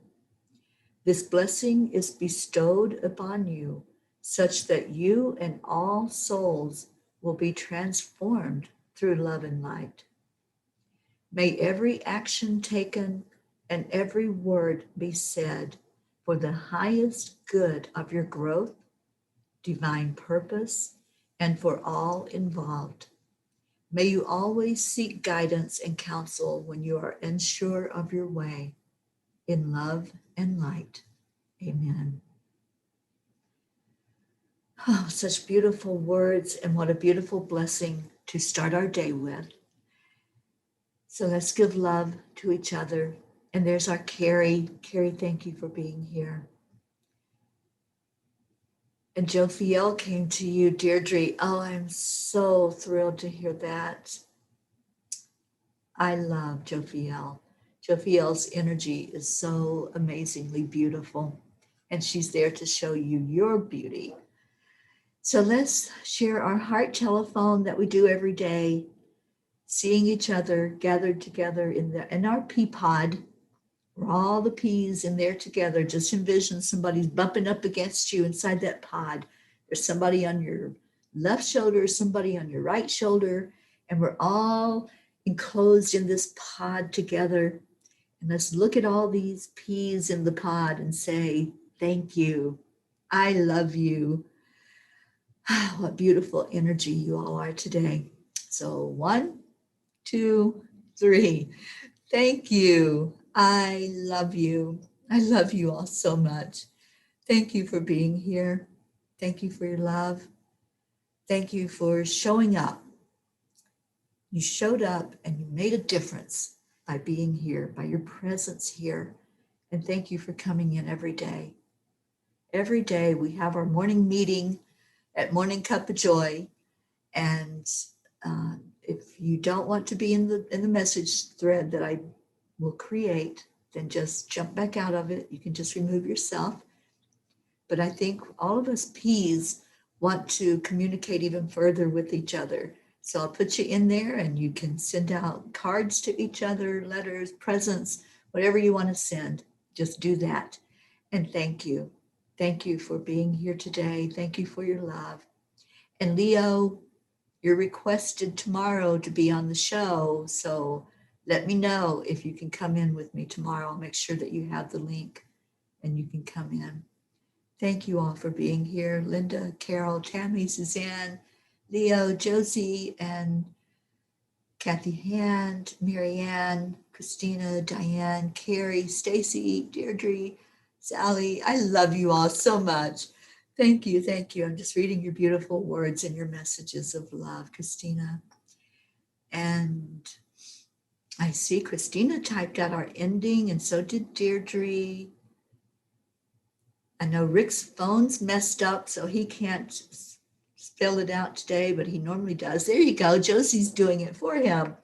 this blessing is bestowed upon you such that you and all souls will be transformed through love and light. May every action taken and every word be said for the highest good of your growth, divine purpose, and for all involved. May you always seek guidance and counsel when you are unsure of your way. In love and light. Amen. Oh, such beautiful words, and what a beautiful blessing to start our day with. So let's give love to each other. And there's our Carrie. Carrie, thank you for being here. And Jophiel came to you, Deirdre. Oh, I'm so thrilled to hear that. I love Jophiel. Jophiel's energy is so amazingly beautiful, and she's there to show you your beauty. So let's share our heart telephone that we do every day, seeing each other gathered together in our pea pod. We're all the peas in there together. Just envision somebody's bumping up against you inside that pod. There's somebody on your left shoulder, somebody on your right shoulder, and we're all enclosed in this pod together. And let's look at all these peas in the pod and say, thank you. I love you. What beautiful energy you all are today. So 1, 2, 3. Thank you. I love you. I love you all so much. Thank you for being here. Thank you for your love. Thank you for showing up. You showed up and you made a difference by being here, by your presence here. And thank you for coming in every day. Every day we have our morning meeting at Morning Cuppa Joy. And if you don't want to be in the message thread that I will create, then just jump back out of it. You can just remove yourself. But I think all of us P's want to communicate even further with each other. So I'll put you in there and you can send out cards to each other, letters, presents, whatever you want to send. Just do that. And thank you. Thank you for being here today. Thank you for your love. And Leo, you're requested tomorrow to be on the show. So let me know if you can come in with me tomorrow. I'll make sure that you have the link and you can come in. Thank you all for being here. Linda, Carol, Tammy, Suzanne, Leo, Josie, and Kathy Hand, Marianne, Christina, Diane, Carrie, Stacy, Deirdre, Sally. I love you all so much. Thank you. Thank you. I'm just reading your beautiful words and your messages of love, Christina. And I see Christina typed out our ending, and so did Deirdre. I know Rick's phone's messed up, so he can't spell it out today, but he normally does. There you go. Josie's doing it for him.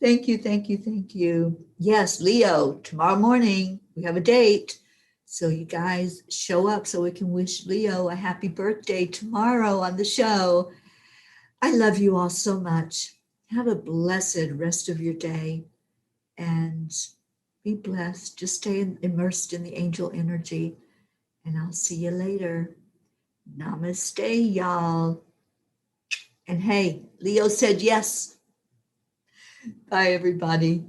Thank you, thank you, thank you. Yes, Leo, tomorrow morning, we have a date. So you guys show up so we can wish Leo a happy birthday tomorrow on the show. I love you all so much. Have a blessed rest of your day and be blessed. Just stay immersed in the angel energy. And I'll see you later. Namaste, y'all. And hey, Leo said yes. Bye, everybody.